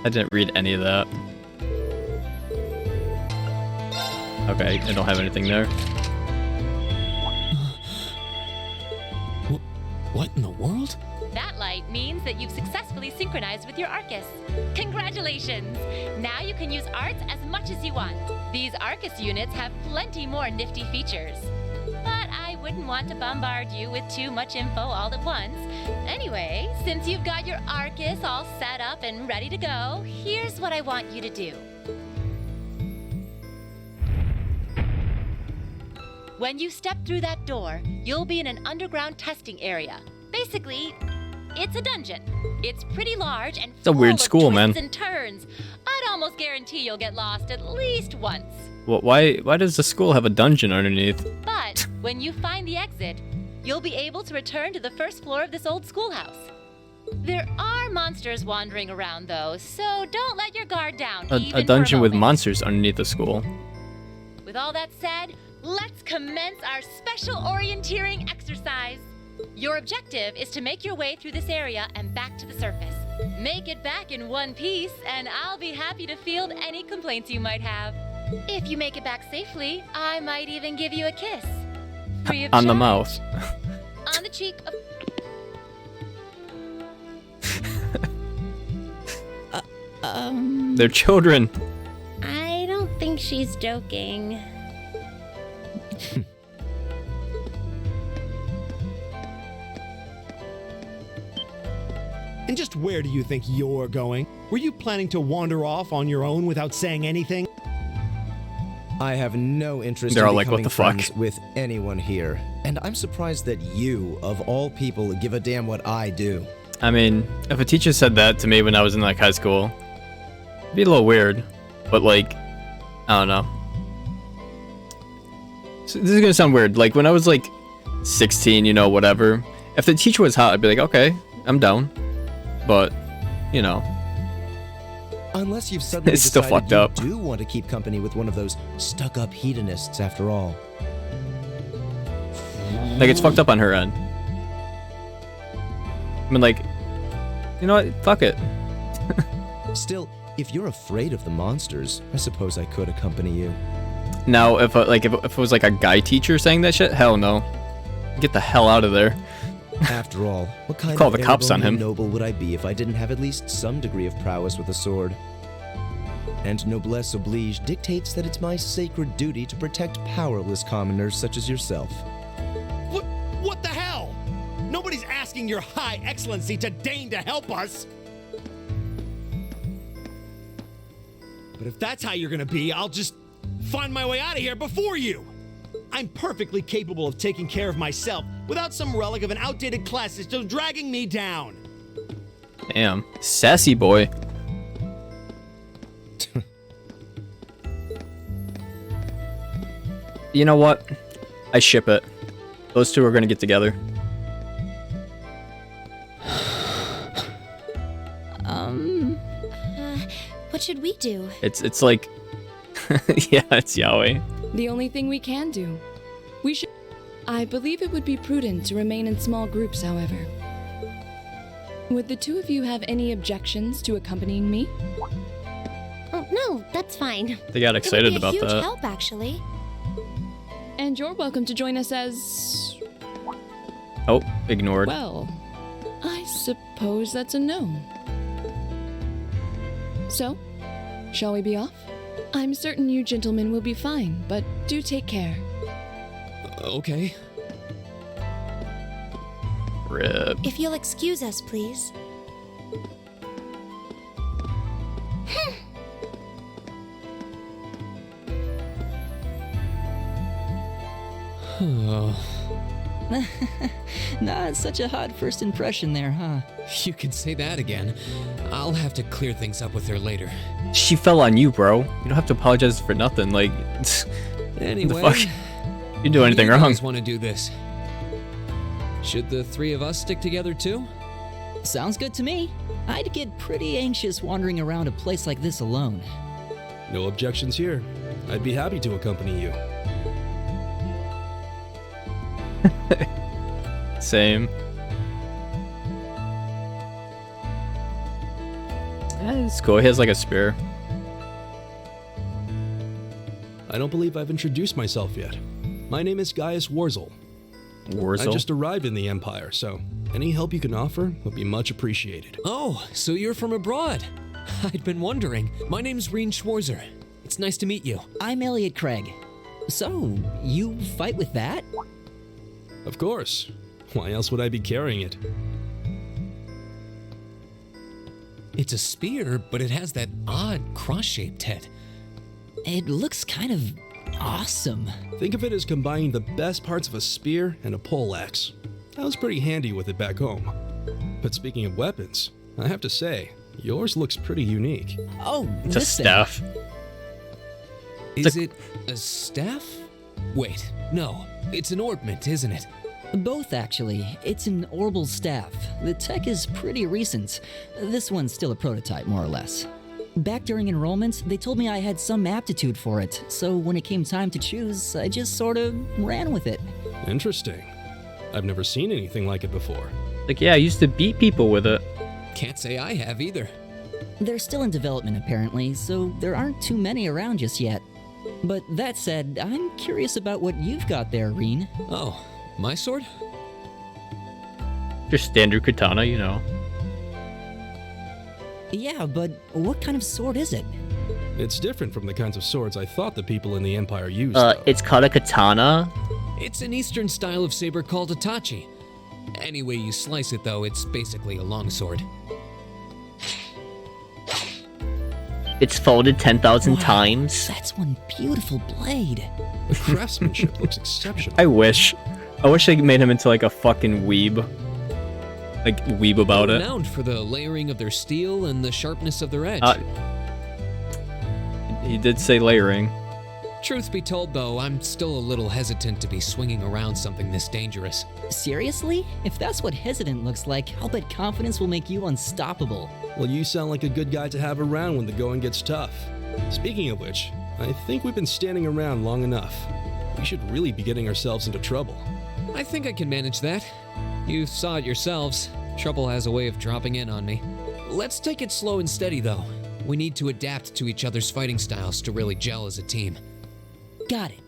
I didn't read any of that. Okay, I don't have anything there. What in the world? That light means that you've successfully synchronized with your Arcus. Congratulations! Now you can use arts as much as you want. These Arcus units have plenty more nifty features. But I wouldn't want to bombard you with too much info all at once. Anyway, since you've got your Arcus all set up and ready to go, here's what I want you to do. When you step through that door, you'll be in an underground testing area. Basically, it's a dungeon. It's pretty large and It's a weird full school, of man. twists and turns. I'd almost guarantee you'll get lost at least once. Why does the school have a dungeon underneath? But when you find the exit, you'll be able to return to the first floor of this old schoolhouse. There are monsters wandering around, though, so don't let your guard down. A dungeon with monsters underneath the school. With all that said, let's commence our special orienteering exercise. Your objective is to make your way through this area and back to the surface. Make it back in one piece, and I'll be happy to field any complaints you might have. If you make it back safely, I might even give you a kiss. Free of On the charge. mouth. On the cheek. They're children. I don't think she's joking. And just where do you think you're going? Were you planning to wander off on your own without saying anything? I have no interest They're in all like, becoming "What the fuck?" friends with anyone here. And I'm surprised that you, of all people, give a damn what I do. I mean, if a teacher said that to me when I was in like high school, it'd be a little weird. But like, I don't know. So this is gonna sound weird. Like when I was like 16, you know, whatever. If the teacher was hot, I'd be like, okay, I'm down. But, you know. Unless you've suddenly It's still decided fucked you up. do want to keep company with one of those stuck-up hedonists after all. Like it's fucked up on her end. I mean, like, you know what? Fuck it. Still, if you're afraid of the monsters, I suppose I could accompany you. Now, if it was like a guy teacher saying that shit, hell no. Get the hell out of there. After all, what kind Call of the cops on airborne him. noble would I be if I didn't have at least some degree of prowess with a sword? And noblesse oblige dictates that it's my sacred duty to protect powerless commoners such as yourself. What the hell? Nobody's asking your high excellency to deign to help us. But if that's how you're gonna be, I'll just find my way out of here before you. I'm perfectly capable of taking care of myself without some relic of an outdated class system dragging me down. Damn. Sassy boy. You know what? I ship it. Those two are gonna get together. What should we do? It's like yeah, it's Yahweh. The only thing we can do. We should. I believe it would be prudent to remain in small groups, however. Would the two of you have any objections to accompanying me? Oh, no, that's fine. They got excited about It would be a huge that. help, actually. And you're welcome to join us as... Oh, ignored. Well, I suppose that's a no. So, shall we be off? I'm certain you gentlemen will be fine, but do take care. Okay. Rip. If you'll excuse us, please. Not such a hot first impression there, huh? You can say that again. I'll have to clear things up with her later. She fell on you, bro. You don't have to apologize for nothing. Like, Anyway, what the fuck? You didn't do anything you wrong. guys want to do this? Should the three of us stick together too? Sounds good to me. I'd get pretty anxious wandering around a place like this alone. No objections here. I'd be happy to accompany you. Same. It's cool. He has like a spear. I don't believe I've introduced myself yet. My name is Gaius Warzol. Warzol? I just arrived in the Empire, so any help you can offer would be much appreciated. Oh, so you're from abroad. I'd been wondering. My name's Rean Schwarzer. It's nice to meet you. I'm Elliot Craig. So, you fight with that? Of course. Why else would I be carrying it? It's a spear, but it has that odd cross-shaped head. It looks kind of awesome. Think of it as combining the best parts of a spear and a poleaxe. I was pretty handy with it back home. But speaking of weapons, I have to say, yours looks pretty unique. Oh, it's a staff. Is it a staff? Wait, no. It's an ornament, isn't it? Both, actually. It's an orbital staff. The tech is pretty recent. This one's still a prototype, more or less. Back during enrollment, they told me I had some aptitude for it, so when it came time to choose, I just sort of ran with it. Interesting. I've never seen anything like it before. Like, yeah, I used to beat people with it. Can't say I have either. They're still in development, apparently, so there aren't too many around just yet. But that said, I'm curious about what you've got there, Rean. Oh, my sword? Just standard katana, you know. Yeah, but what kind of sword is it? It's different from the kinds of swords I thought the people in the Empire used. It's called a katana. It's an Eastern style of saber called a tachi. Any way you slice it, though, it's basically a longsword. It's folded 10,000 times. That's one beautiful blade. The craftsmanship looks exceptional. I wish they made him into like a fucking weeb. Like weeb about it. Renowned for the layering of their steel and the sharpness of their edge. He did say layering. Truth be told, though, I'm still a little hesitant to be swinging around something this dangerous. Seriously? If that's what hesitant looks like, I'll bet confidence will make you unstoppable. Well, you sound like a good guy to have around when the going gets tough. Speaking of which, I think we've been standing around long enough. We should really be getting ourselves into trouble. I think I can manage that. You saw it yourselves. Trouble has a way of dropping in on me. Let's take it slow and steady, though. We need to adapt to each other's fighting styles to really gel as a team. Got it.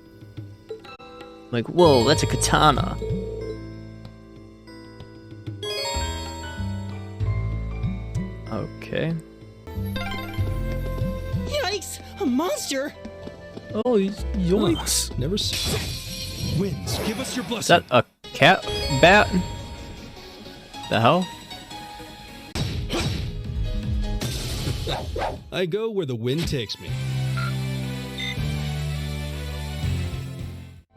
Like, whoa, that's a katana. Okay. Yikes! A monster! Oh, yoinks. Never seen. Winds, give us your blessing. Is that a cat bat? The hell? I go where the wind takes me.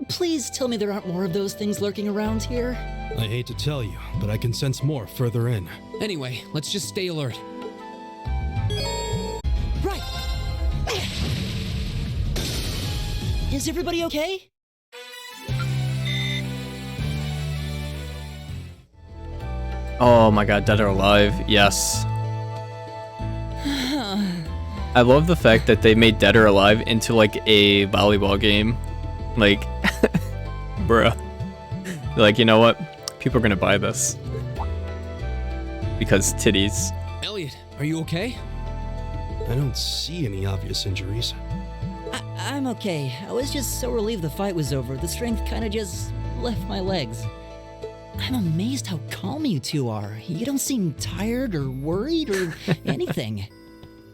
Please tell me there aren't more of those things lurking around here. I hate to tell you, but I can sense more further in. Anyway, let's just stay alert. Right! Is everybody okay? Oh my god, Dead or Alive, yes. I love the fact that they made Dead or Alive into like a volleyball game. Like, bruh. Like, you know what? People are gonna buy this. Because titties. Elliot, are you okay? I don't see any obvious injuries. I'm okay. I was just so relieved the fight was over. The strength kinda just left my legs. I'm amazed how calm you two are. You don't seem tired or worried or anything.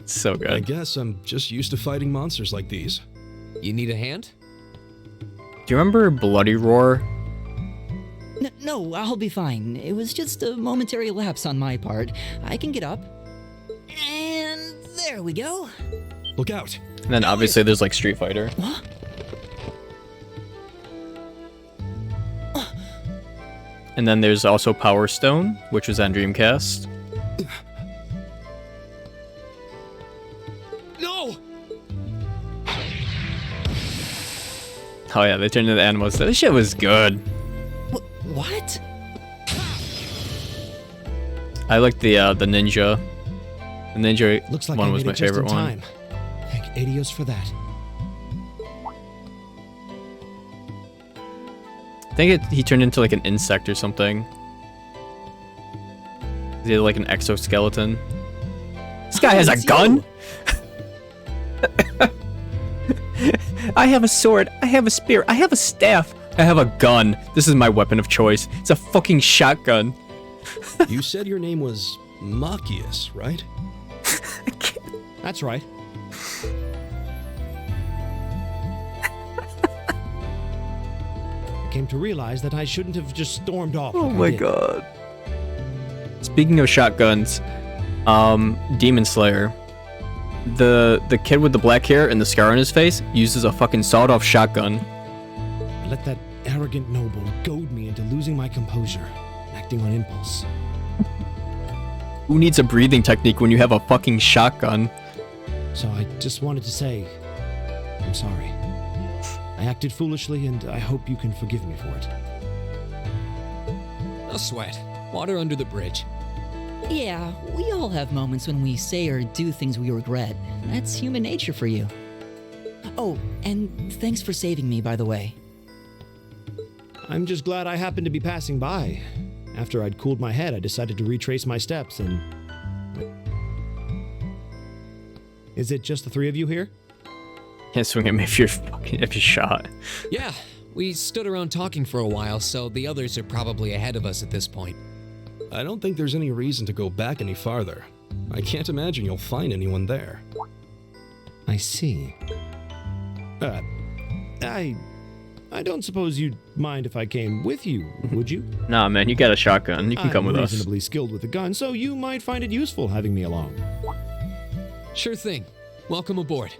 So good. I guess I'm just used to fighting monsters like these. You need a hand? Do you remember Bloody Roar? No, I'll be fine. It was just a momentary lapse on my part. I can get up. And there we go. Look out. And then obviously there's like Street Fighter. What? And then there's also Power Stone, which was on Dreamcast. No! Oh yeah, they turned into animals. This shit was good. What? I like the ninja. The ninja Looks like one I was made my it just favorite in one. time. Thank Adios for that. I think he turned into like an insect or something. He had like an exoskeleton. This guy has a gun? I have a sword, I have a spear, I have a staff, I have a gun. This is my weapon of choice. It's a fucking shotgun. You said your name was Machias, right? That's right. I came to realize that I shouldn't have just stormed off. Oh my god. Speaking of shotguns, Demon Slayer. The kid with the black hair and the scar on his face uses a fucking sawed-off shotgun. I let that arrogant noble goad me into losing my composure, acting on impulse. Who needs a breathing technique when you have a fucking shotgun? So I just wanted to say, I'm sorry. I acted foolishly, and I hope you can forgive me for it. No sweat. Water under the bridge. Yeah, we all have moments when we say or do things we regret. That's human nature for you. Oh, and thanks for saving me, by the way. I'm just glad I happened to be passing by. After I'd cooled my head, I decided to retrace my steps and... Is it just the three of you here? Can't swing at me if you're shot. Yeah, we stood around talking for a while, so the others are probably ahead of us at this point. I don't think there's any reason to go back any farther. I can't imagine you'll find anyone there. I see. I don't suppose you'd mind if I came with you, would you? Nah, man, you got a shotgun. You can come with I'm us. reasonably skilled with a gun, so you might find it useful having me along. Sure thing. Welcome aboard.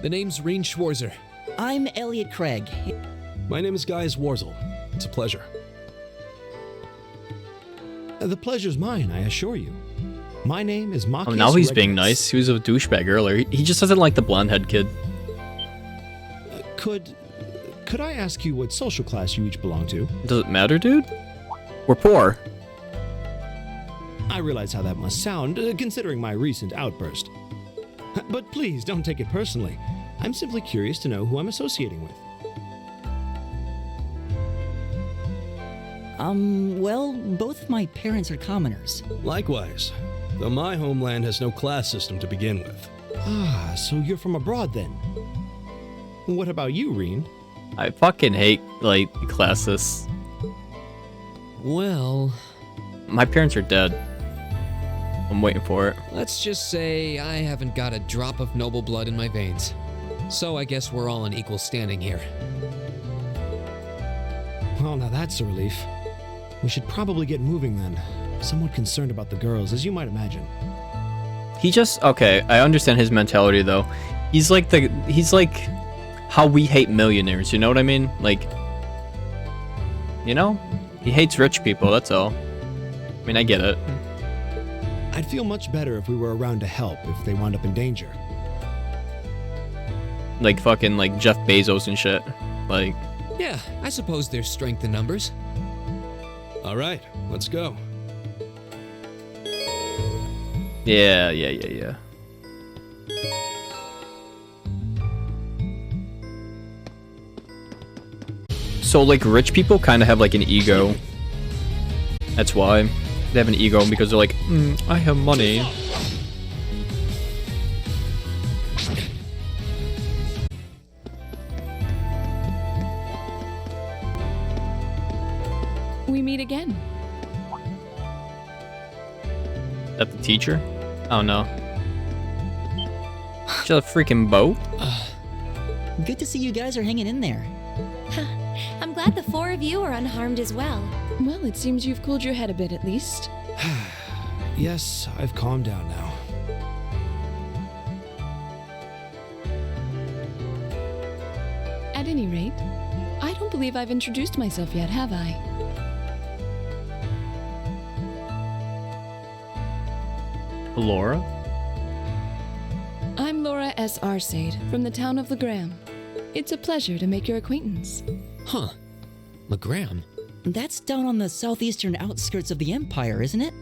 The name's Rean Schwarzer. I'm Elliot Craig. My name is Gaius Warzol. It's a pleasure. The pleasure's mine, I assure you. My name is Machias. Oh, now he's being Regulus. nice. He was a douchebag earlier. He just doesn't like the blonde head kid. Could I ask you what social class you each belong to? Does it matter, dude? We're poor. I realize how that must sound, considering my recent outburst. But please, don't take it personally. I'm simply curious to know who I'm associating with. Well, both of my parents are commoners. Likewise, though my homeland has no class system to begin with. Ah, so you're from abroad then? What about you, Rean? I fucking hate, like, classes. Well... My parents are dead. I'm waiting for it. Let's just say I haven't got a drop of noble blood in my veins. So I guess we're all in equal standing here. Well, now that's a relief. We should probably get moving then. Somewhat concerned about the girls, as you might imagine. He just... Okay, I understand his mentality, though. He's like how we hate millionaires, you know what I mean? Like... You know? He hates rich people, that's all. I mean, I get it. I'd feel much better if we were around to help if they wound up in danger. Like fucking, like, Jeff Bezos and shit. Like... Yeah, I suppose there's strength in numbers. All right, let's go. Yeah. So, like, rich people kind of have, like, an ego. That's why. They have an ego, because they're like, I have money. We meet again. Is that the teacher? Oh, no. She's a freaking boat? Good to see you guys are hanging in there. I'm glad the four of you are unharmed as well. Well, it seems you've cooled your head a bit at least. Yes, I've calmed down now. At any rate, I don't believe I've introduced myself yet, have I? Laura? I'm Laura S. Arcade from the town of Legram. It's a pleasure to make your acquaintance. Huh. Legram? That's down on the southeastern outskirts of the Empire, isn't it?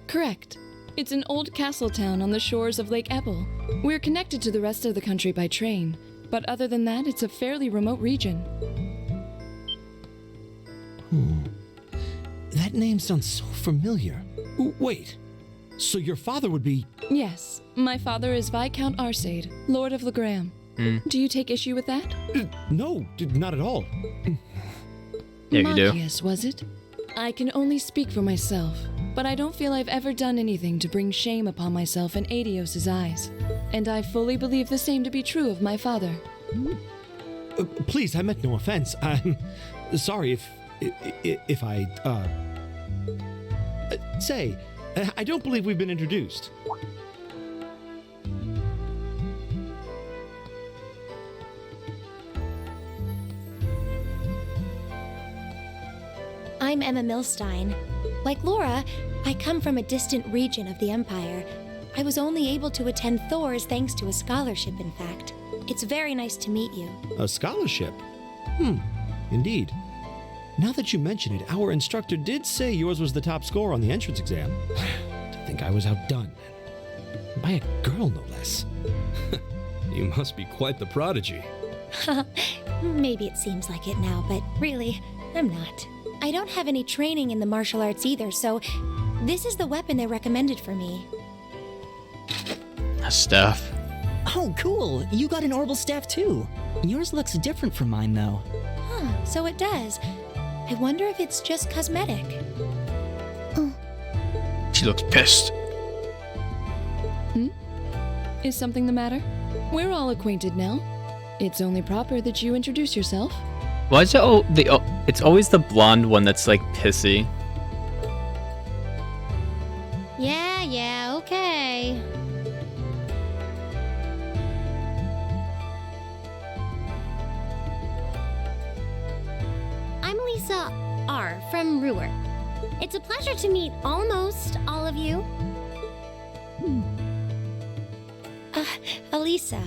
Correct. It's an old castle town on the shores of Lake Ebble. We're connected to the rest of the country by train, But other than that, it's a fairly remote region. That name sounds so familiar. Wait, so your father would be... Yes, my father is Viscount Arcade, Lord of Legram. Do you take issue with that? No, not at all. Yeah, you do. Machias, was it? I can only speak for myself, but I don't feel I've ever done anything to bring shame upon myself in Adios's eyes. And I fully believe the same to be true of my father. Please, I meant no offense. I'm sorry if I, say, I don't believe we've been introduced. I'm Emma Milstein. Like Laura, I come from a distant region of the Empire. I was only able to attend Thor's thanks to a scholarship, in fact. It's very nice to meet you. A scholarship? Indeed. Now that you mention it, our instructor did say yours was the top score on the entrance exam. To think I was outdone. By a girl, no less. You must be quite the prodigy. Maybe it seems like it now, but really, I'm not. I don't have any training in the martial arts either, so this is the weapon they recommended for me. Staff. Oh, cool. You got an orbital staff too. Yours looks different from mine, though. Huh, so it does. I wonder if it's just cosmetic. She looks pissed. Is something the matter? We're all acquainted now. It's only proper that you introduce yourself. Why is it it's always the blonde one that's like pissy. Yeah, okay. I'm Lisa R. from Ruhr. It's a pleasure to meet almost all of you. Elisa.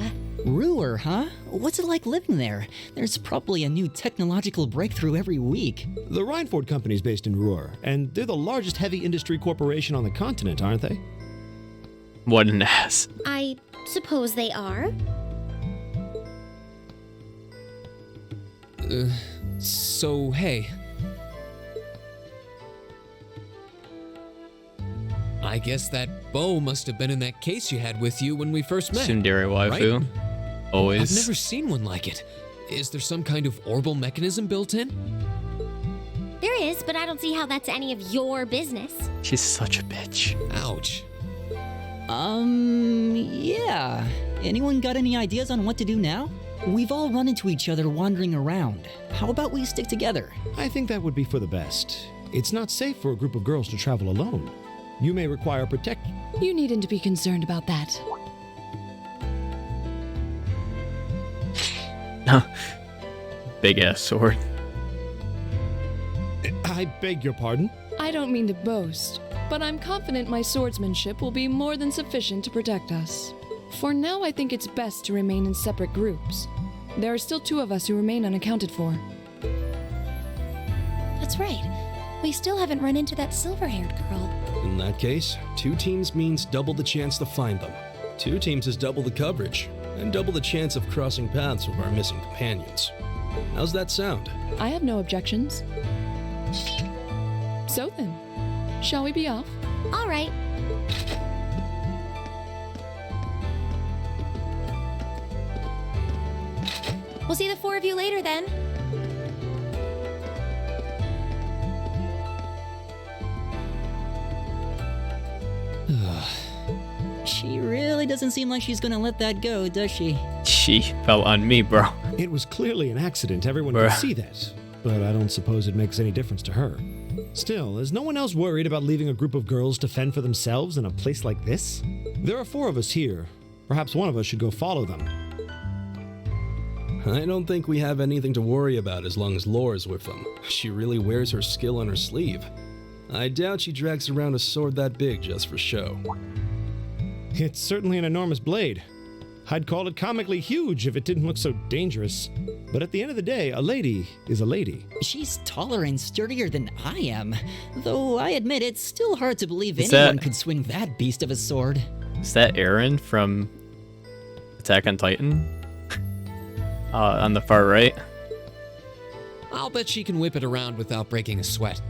Ruhr, huh? What's it like living there? There's probably a new technological breakthrough every week. The Reinford Company is based in Ruhr, and they're the largest heavy industry corporation on the continent, aren't they? What an ass. I suppose they are. So, hey. I guess that bow must have been in that case you had with you when we first met. Tsundere waifu. Right? Always. I've never seen one like it. Is there some kind of orbital mechanism built in? There is, but I don't see how that's any of your business. She's such a bitch. Ouch. Yeah. Anyone got any ideas on what to do now? We've all run into each other wandering around. How about we stick together? I think that would be for the best. It's not safe for a group of girls to travel alone. You may require protection. You needn't to be concerned about that. Big ass sword. I beg your pardon? I don't mean to boast, but I'm confident my swordsmanship will be more than sufficient to protect us. For now, I think it's best to remain in separate groups. There are still 2 of us who remain unaccounted for. That's right. We still haven't run into that silver-haired girl. In that case, 2 teams means double the chance to find them. 2 teams is double the coverage, and double the chance of crossing paths with our missing companions. How's that sound? I have no objections. So then, shall we be off? All right. We'll see the 4 of you later then. She really doesn't seem like she's gonna let that go, does she? She fell on me, bro. It was clearly an accident. Everyone Bruh. can see that. But I don't suppose it makes any difference to her. Still, is no one else worried about leaving a group of girls to fend for themselves in a place like this? There are 4 of us here. Perhaps one of us should go follow them. I don't think we have anything to worry about as long as Laura's with them. She really wears her skill on her sleeve. I doubt she drags around a sword that big just for show. It's certainly an enormous blade. I'd call it comically huge if it didn't look so dangerous. But at the end of the day, a lady is a lady. She's taller and sturdier than I am. Though I admit it's still hard to believe Is anyone that- could swing that beast of a sword. Is that Eren from Attack on Titan? On the far right. I'll bet she can whip it around without breaking a sweat.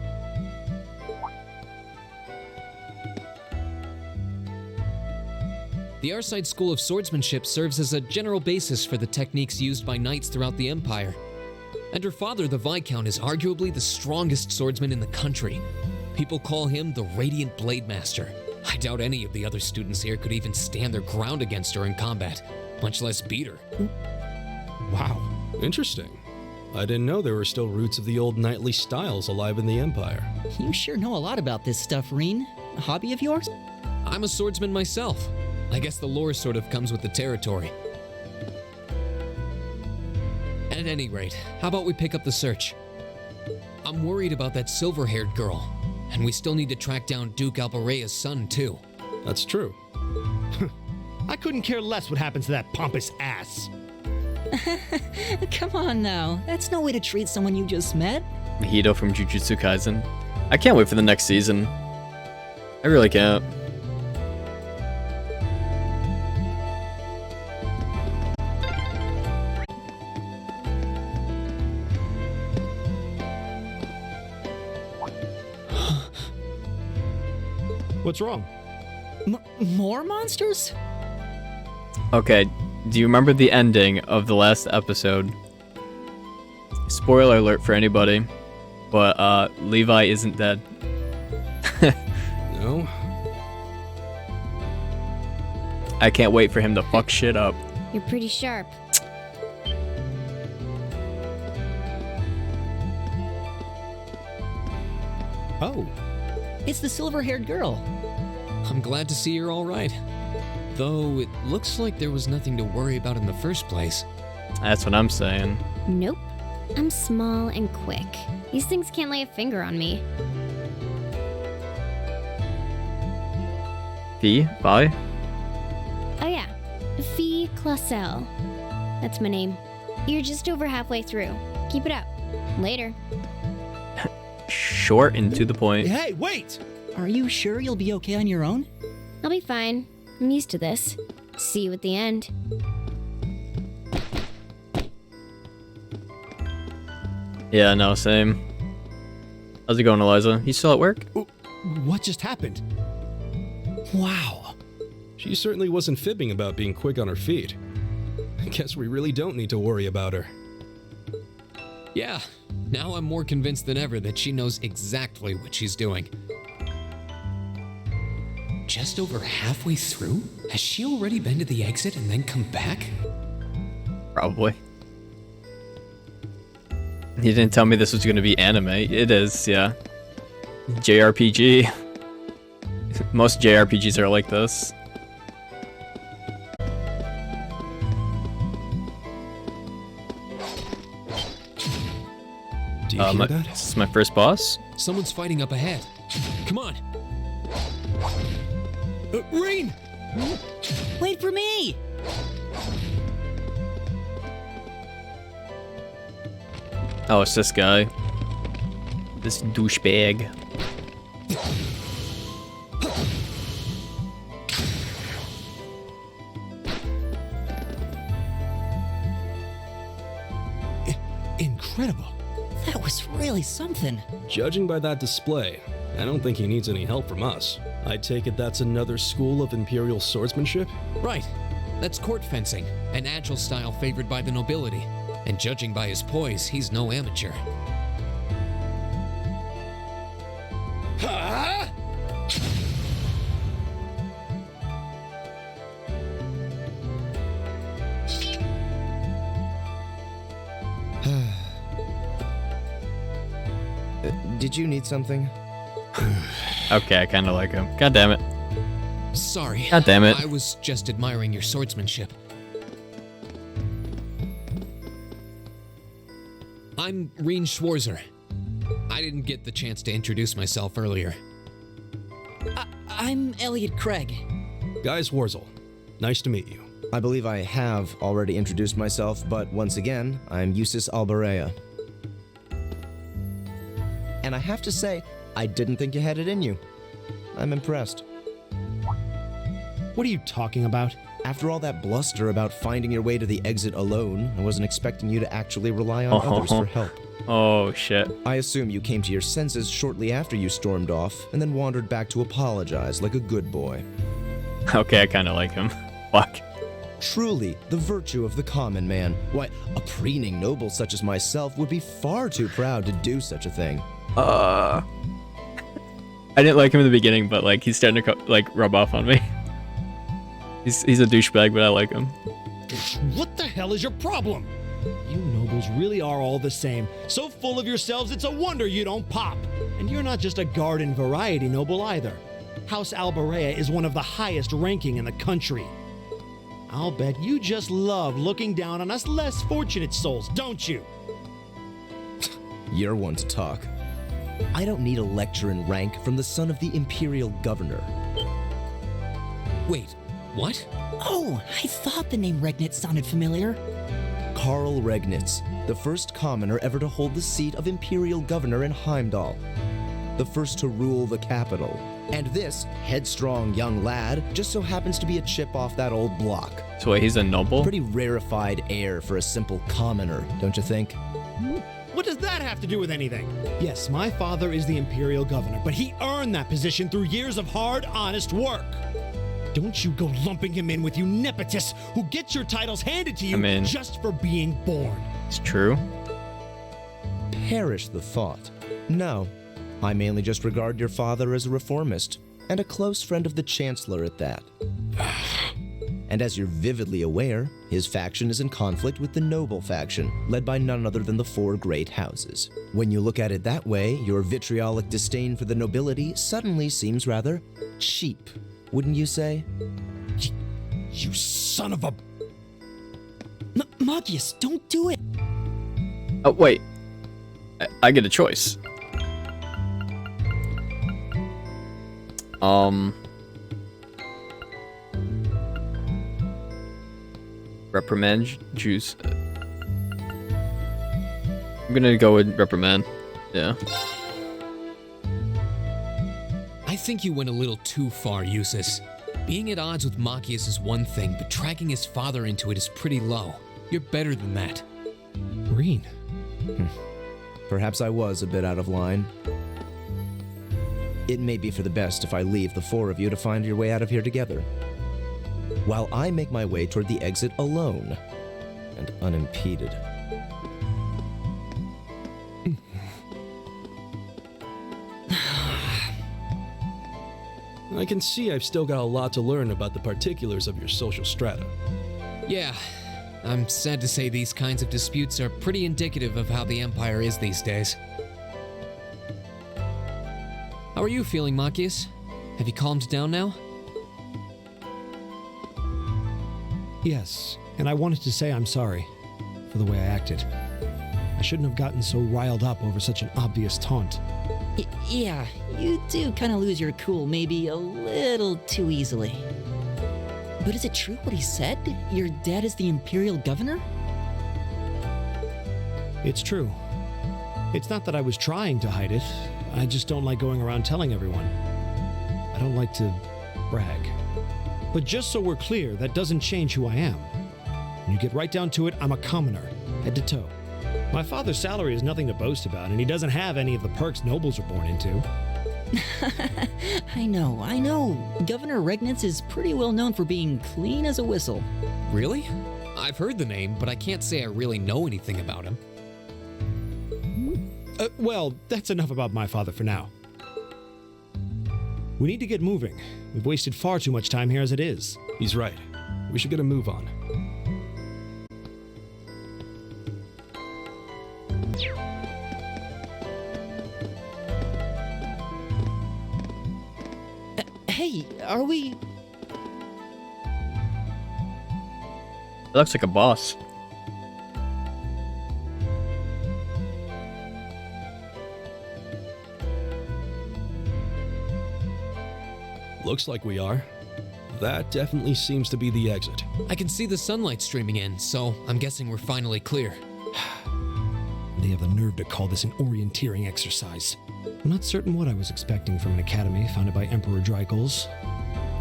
The Arside School of Swordsmanship serves as a general basis for the techniques used by knights throughout the Empire. And her father, the Viscount, is arguably the strongest swordsman in the country. People call him the Radiant Blade Master. I doubt any of the other students here could even stand their ground against her in combat, much less beat her. Wow, interesting. I didn't know there were still roots of the old knightly styles alive in the Empire. You sure know a lot about this stuff, Rean. A hobby of yours? I'm a swordsman myself. I guess the lore sort of comes with the territory. At any rate, how about we pick up the search? I'm worried about that silver-haired girl, and we still need to track down Duke Albarea's son, too. That's true. I couldn't care less what happens to that pompous ass. Come on now, that's no way to treat someone you just met. Mahito from Jujutsu Kaisen. I can't wait for the next season. I really can't. What's wrong? More monsters? Okay, do you remember the ending of the last episode? Spoiler alert for anybody, but Levi isn't dead. No? I can't wait for him to fuck shit up. You're pretty sharp. Oh. It's the silver-haired girl. I'm glad to see you're all right. Though it looks like there was nothing to worry about in the first place. That's what I'm saying. Nope. I'm small and quick. These things can't lay a finger on me. Fee? Bye? Oh yeah, Fee Clausel. That's my name. You're just over halfway through. Keep it up. Later. Short and to the point. Hey, wait! Are you sure you'll be okay on your own? I'll be fine. I'm used to this. See you at the end. Yeah, no, same. How's it going, Eliza? You still at work? What just happened? Wow. She certainly wasn't fibbing about being quick on her feet. I guess we really don't need to worry about her. Yeah, now I'm more convinced than ever that she knows exactly what she's doing. Just over halfway through? Has she already been to the exit and then come back? Probably. You didn't tell me this was going to be anime. It is, yeah. JRPG. Most JRPGs are like this. Do you hear that? This is my first boss. Someone's fighting up ahead. Come on. Rean! Wait for me! Oh, it's this guy. This douchebag. Incredible. That was really something. Judging by that display, I don't think he needs any help from us. I take it that's another school of Imperial swordsmanship? Right. That's court fencing, an agile style favored by the nobility. And judging by his poise, he's no amateur. Did you need something? Okay, I kind of like him. God damn it. Sorry. God damn it. I was just admiring your swordsmanship. I'm Rean Schwarzer. I didn't get the chance to introduce myself earlier. I'm Elliot Craig. Gaius Warzol. Nice to meet you. I believe I have already introduced myself, but once again, I'm Eustace Albarea. And I have to say, I didn't think you had it in you. I'm impressed. What are you talking about? After all that bluster about finding your way to the exit alone, I wasn't expecting you to actually rely on others for help. Oh, shit. I assume you came to your senses shortly after you stormed off, and then wandered back to apologize like a good boy. Okay, I kind of like him. Fuck. Truly, the virtue of the common man. Why, a preening noble such as myself would be far too proud to do such a thing. I didn't like him in the beginning, but like he's starting to like rub off on me. He's a douchebag, but I like him. What the hell is your problem? You nobles really are all the same. So full of yourselves, it's a wonder you don't pop. And you're not just a garden variety noble either. House Albarea is one of the highest ranking in the country. I'll bet you just love looking down on us less fortunate souls, don't you? You're one to talk. I don't need a lecture in rank from the son of the Imperial Governor. Wait, what? Oh, I thought the name Regnitz sounded familiar. Karl Regnitz, the first commoner ever to hold the seat of Imperial Governor in Heimdall. The first to rule the capital. And this headstrong young lad just so happens to be a chip off that old block. So wait, he's a noble? Pretty rarefied air for a simple commoner, don't you think? What does that have to do with anything? Yes, my father is the Imperial Governor, but he earned that position through years of hard, honest work. Don't you go lumping him in with you nepotists who get your titles handed to you just for being born. It's true. Perish the thought. No, I mainly just regard your father as a reformist, and a close friend of the Chancellor at that. And as you're vividly aware, his faction is in conflict with the noble faction, led by none other than the four great houses. When you look at it that way, your vitriolic disdain for the nobility suddenly seems rather cheap, wouldn't you say? You son of a... Magius, don't do it! Oh, wait. I get a choice. Reprimand juice. I'm gonna go with reprimand. Yeah. I think you went a little too far, Eustace. Being at odds with Machias is one thing, but dragging his father into it is pretty low. You're better than that. Rean. Perhaps I was a bit out of line. It may be for the best if I leave the four of you to find your way out of here together, while I make my way toward the exit alone and unimpeded. I can see I've still got a lot to learn about the particulars of your social strata. Yeah, I'm sad to say these kinds of disputes are pretty indicative of how the Empire is these days. How are you feeling, Machias? Have you calmed down now? Yes, and I wanted to say I'm sorry for the way I acted. I shouldn't have gotten so riled up over such an obvious taunt. Yeah, you do kind of lose your cool maybe a little too easily. But is it true what he said? Your dad is the Imperial Governor? It's true. It's not that I was trying to hide it. I just don't like going around telling everyone. I don't like to brag. But just so we're clear, that doesn't change who I am. When you get right down to it, I'm a commoner, head to toe. My father's salary is nothing to boast about, and he doesn't have any of the perks nobles are born into. I know. Governor Regnitz is pretty well known for being clean as a whistle. Really? I've heard the name, but I can't say I really know anything about him. Well, that's enough about my father for now. We need to get moving. We've wasted far too much time here as it is. He's right. We should get a move on. Hey, are we... It looks like a boss. Looks like we are. That definitely seems to be the exit. I can see the sunlight streaming in, so I'm guessing we're finally clear. They have the nerve to call this an orienteering exercise. I'm not certain what I was expecting from an academy founded by Emperor Drygles.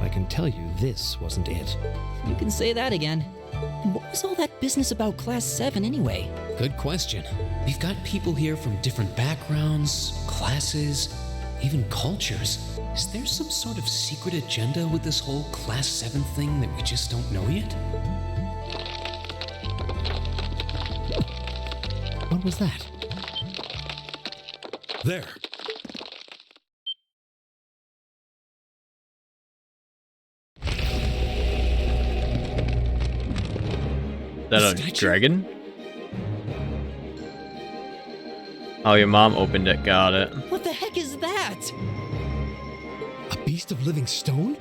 I can tell you this wasn't it. You can say that again. And what was all that business about Class 7 anyway? Good question. We've got people here from different backgrounds, classes, even cultures. Is there some sort of secret agenda with this whole Class 7 thing that we just don't know yet? What was that? There. Is that a dragon? Oh, your mom opened it. Got it. What the heck is that? A beast of living stone?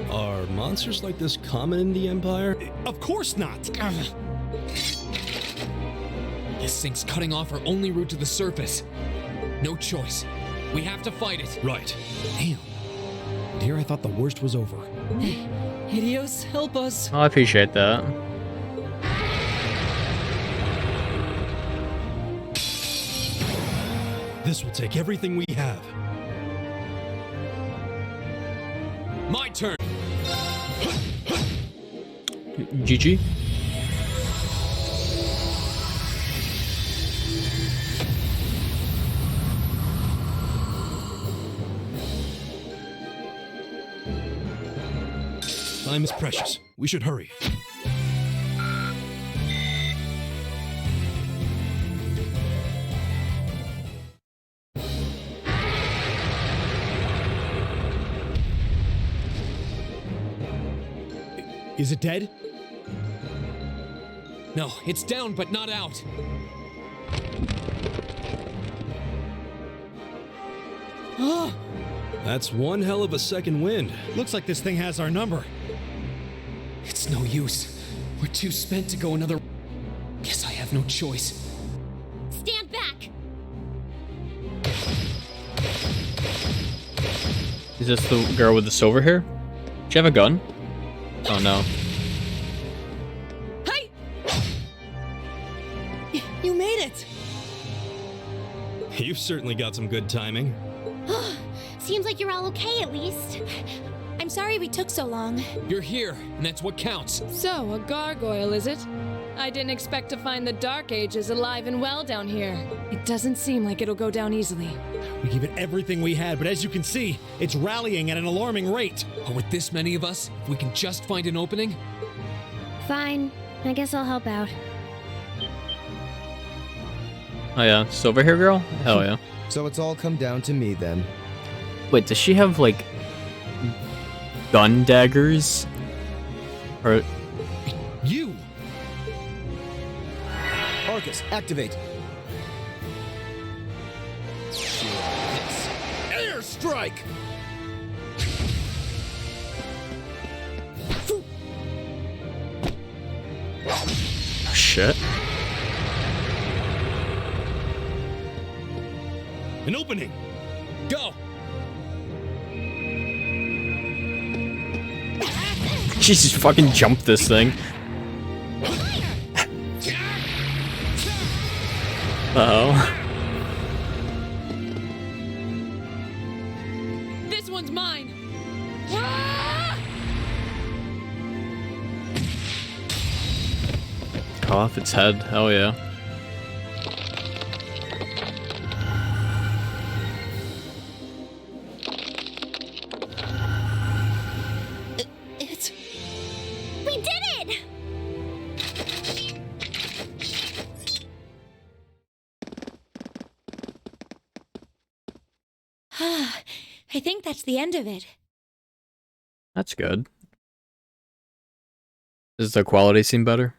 Are monsters like this common in the Empire? Of course not! This thing's cutting off our only route to the surface. No choice. We have to fight it. Right. Damn. And here I thought the worst was over. Hideos, help us. Oh, I appreciate that. This will take everything we have. My turn. GG. Time is precious. We should hurry. Is it dead? No, it's down but not out. That's one hell of a second wind. Looks like this thing has our number. It's no use. We're too spent to go another. Guess I have no choice. Stand back! Is this the girl with the silver hair? Do you have a gun? Oh no. Hey! You made it! You've certainly got some good timing. Seems like you're all okay at least. I'm sorry we took so long. You're here, and that's what counts. So, a gargoyle, is it? I didn't expect to find the Dark Ages alive and well down here. It doesn't seem like it'll go down easily. We gave it everything we had, but as you can see, it's rallying at an alarming rate. But with this many of us, if we can just find an opening. Fine. I guess I'll help out. Oh yeah, silver hair girl? Hell yeah. So it's all come down to me then. Wait, does she have like gun daggers? Or You! Arcus, activate. Airstrike! oh, shit. An opening! Go! Jesus, fucking jump this thing. Uh-oh. This one's mine! Cut off its head. Hell yeah. We did it! I think that's the end of it. That's good. Does the quality seem better?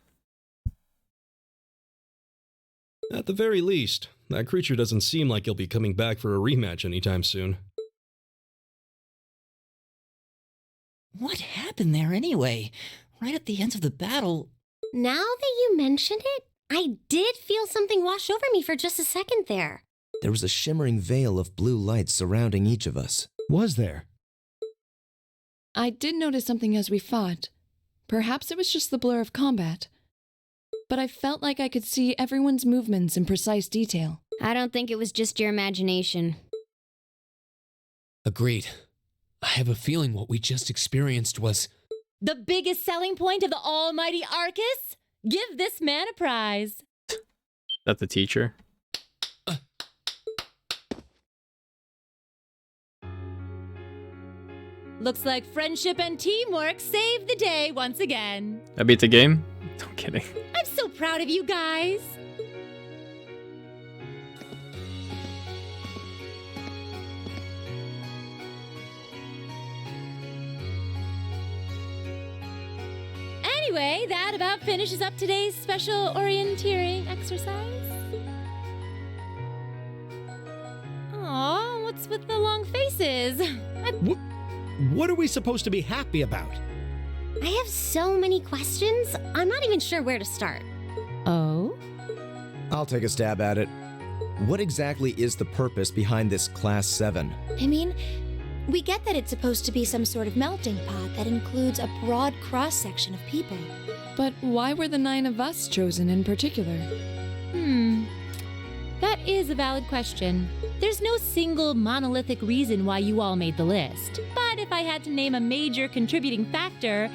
At the very least, that creature doesn't seem like he'll be coming back for a rematch anytime soon. What happened there anyway? Right at the end of the battle. Now that you mention it, I did feel something wash over me for just a second there. There was a shimmering veil of blue light surrounding each of us. Was there? I did notice something as we fought. Perhaps it was just the blur of combat. But I felt like I could see everyone's movements in precise detail. I don't think it was just your imagination. Agreed. I have a feeling what we just experienced was... The biggest selling point of the almighty Arcus? Give this man a prize. That's the teacher. Looks like friendship and teamwork saved the day once again. I beat the game? I'm kidding. I'm so proud of you guys. Anyway, that about finishes up today's special orienteering exercise. Aw, what's with the long faces? What are we supposed to be happy about? I have so many questions, I'm not even sure where to start. Oh? I'll take a stab at it. What exactly is the purpose behind this Class 7? I mean, we get that it's supposed to be some sort of melting pot that includes a broad cross-section of people. But why were the 9 of us chosen in particular? That is a valid question. There's no single monolithic reason why you all made the list. But if I had to name a major contributing factor,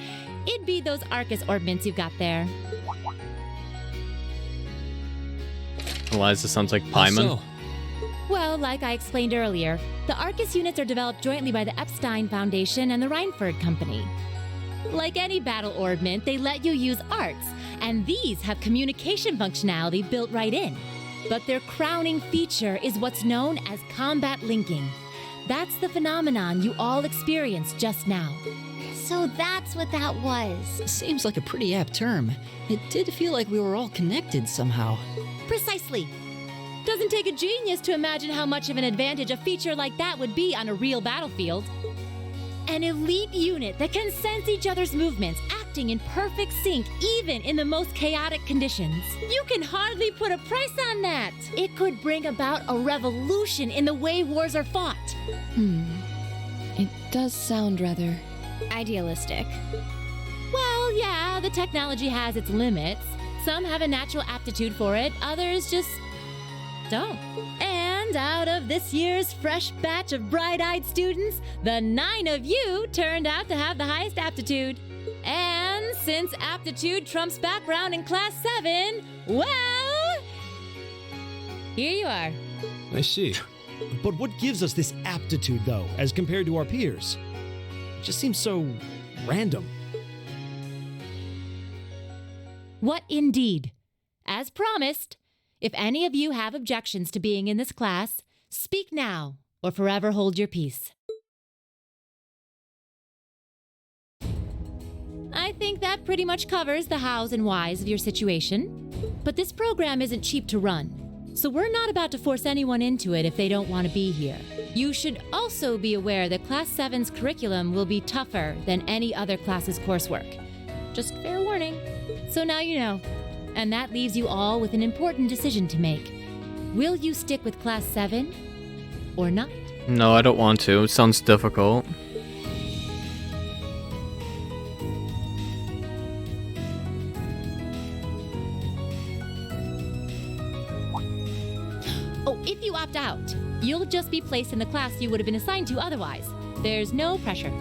it'd be those Arcus orbments you've got there. Eliza sounds like Paimon. Also, Well, like I explained earlier, the Arcus units are developed jointly by the Epstein Foundation and the Reinford Company. Like any battle orbment, they let you use arts, and these have communication functionality built right in. But their crowning feature is what's known as combat linking. That's the phenomenon you all experienced just now. So that's what that was. Seems like a pretty apt term. It did feel like we were all connected somehow. Precisely. Doesn't take a genius to imagine how much of an advantage a feature like that would be on a real battlefield. An elite unit that can sense each other's movements, acting in perfect sync even in the most chaotic conditions. You can hardly put a price on that. It could bring about a revolution in the way wars are fought. It does sound rather... idealistic. Well, yeah, the technology has its limits. Some have a natural aptitude for it, others just don't. And out of this year's fresh batch of bright-eyed students, the 9 of you turned out to have the highest aptitude. And since aptitude trumps background in Class 7, well, here you are. I see. But what gives us this aptitude, though, as compared to our peers? It just seems so random. What indeed? As promised, if any of you have objections to being in this class, speak now or forever hold your peace. I think that pretty much covers the hows and whys of your situation. But this program isn't cheap to run, so we're not about to force anyone into it if they don't want to be here. You should also be aware that Class 7's curriculum will be tougher than any other class's coursework. Just fair warning. So now you know. And that leaves you all with an important decision to make. Will you stick with Class 7 or not? No, I don't want to. It sounds difficult. Oh, if you opt out, you'll just be placed in the class you would have been assigned to otherwise. There's no pressure.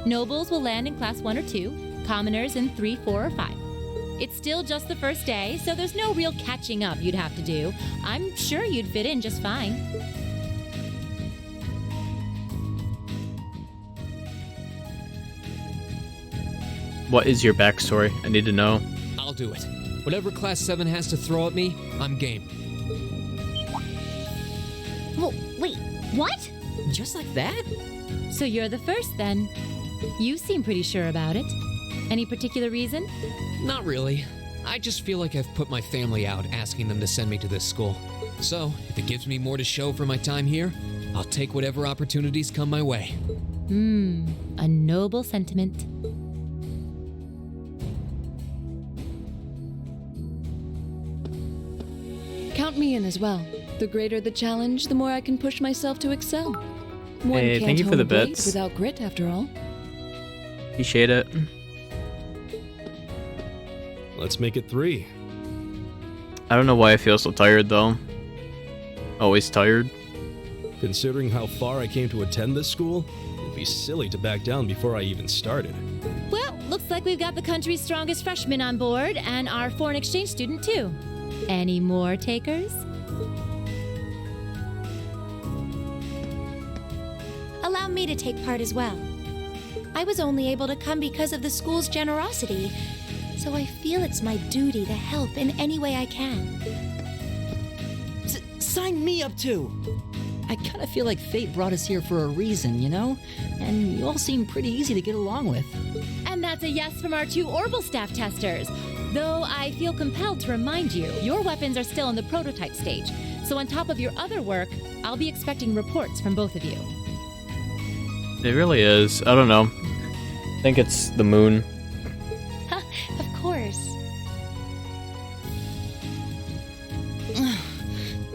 Nobles will land in Class 1 or 2, commoners in 3, 4, or 5. It's still just the first day, so there's no real catching up you'd have to do. I'm sure you'd fit in just fine. What is your backstory? I need to know. I'll do it. Whatever Class 7 has to throw at me, I'm game. Oh, wait, what? Just like that? So you're the first then. You seem pretty sure about it. Any particular reason? Not really. I just feel like I've put my family out asking them to send me to this school. So, if it gives me more to show for my time here, I'll take whatever opportunities come my way. A noble sentiment. Count me in as well. The greater the challenge, the more I can push myself to excel. One Hey, can't thank you for the hone blades bits. without grit, after all. Appreciate it. Let's make it 3. I don't know why I feel so tired though. Always tired. Considering how far I came to attend this school, it'd be silly to back down before I even started. Well, looks like we've got the country's strongest freshman on board, and our foreign exchange student too. Any more takers? Allow me to take part as well. I was only able to come because of the school's generosity, so I feel it's my duty to help in any way I can. Sign me up too! I kind of feel like fate brought us here for a reason, you know? And you all seem pretty easy to get along with. And that's a yes from our 2 Orbital staff testers. Though I feel compelled to remind you, your weapons are still in the prototype stage. So on top of your other work, I'll be expecting reports from both of you. It really is. I don't know. I think it's the moon. Of course.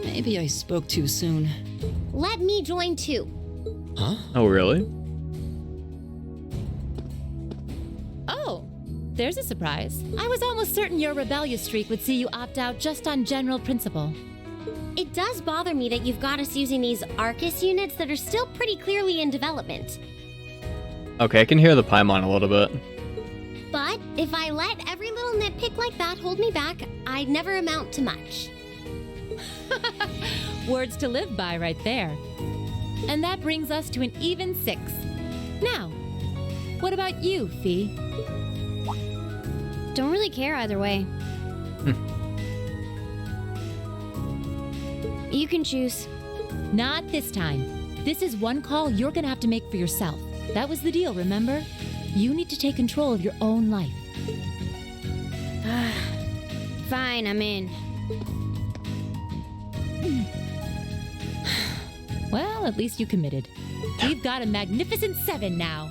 Maybe I spoke too soon. Let me join too. Huh? Oh, really? Oh, there's a surprise. I was almost certain your rebellious streak would see you opt out just on general principle. It does bother me that you've got us using these Arcus units that are still pretty clearly in development. Okay, I can hear the Paimon a little bit. But if I let every little nitpick like that hold me back, I'd never amount to much. Words to live by right there. And that brings us to an even 6. Now, what about you, Fee? Don't really care either way. You can choose. Not this time. This is one call you're gonna have to make for yourself. That was the deal, remember? You need to take control of your own life. Fine, I'm in. Well, at least you committed. We've got a magnificent 7 now.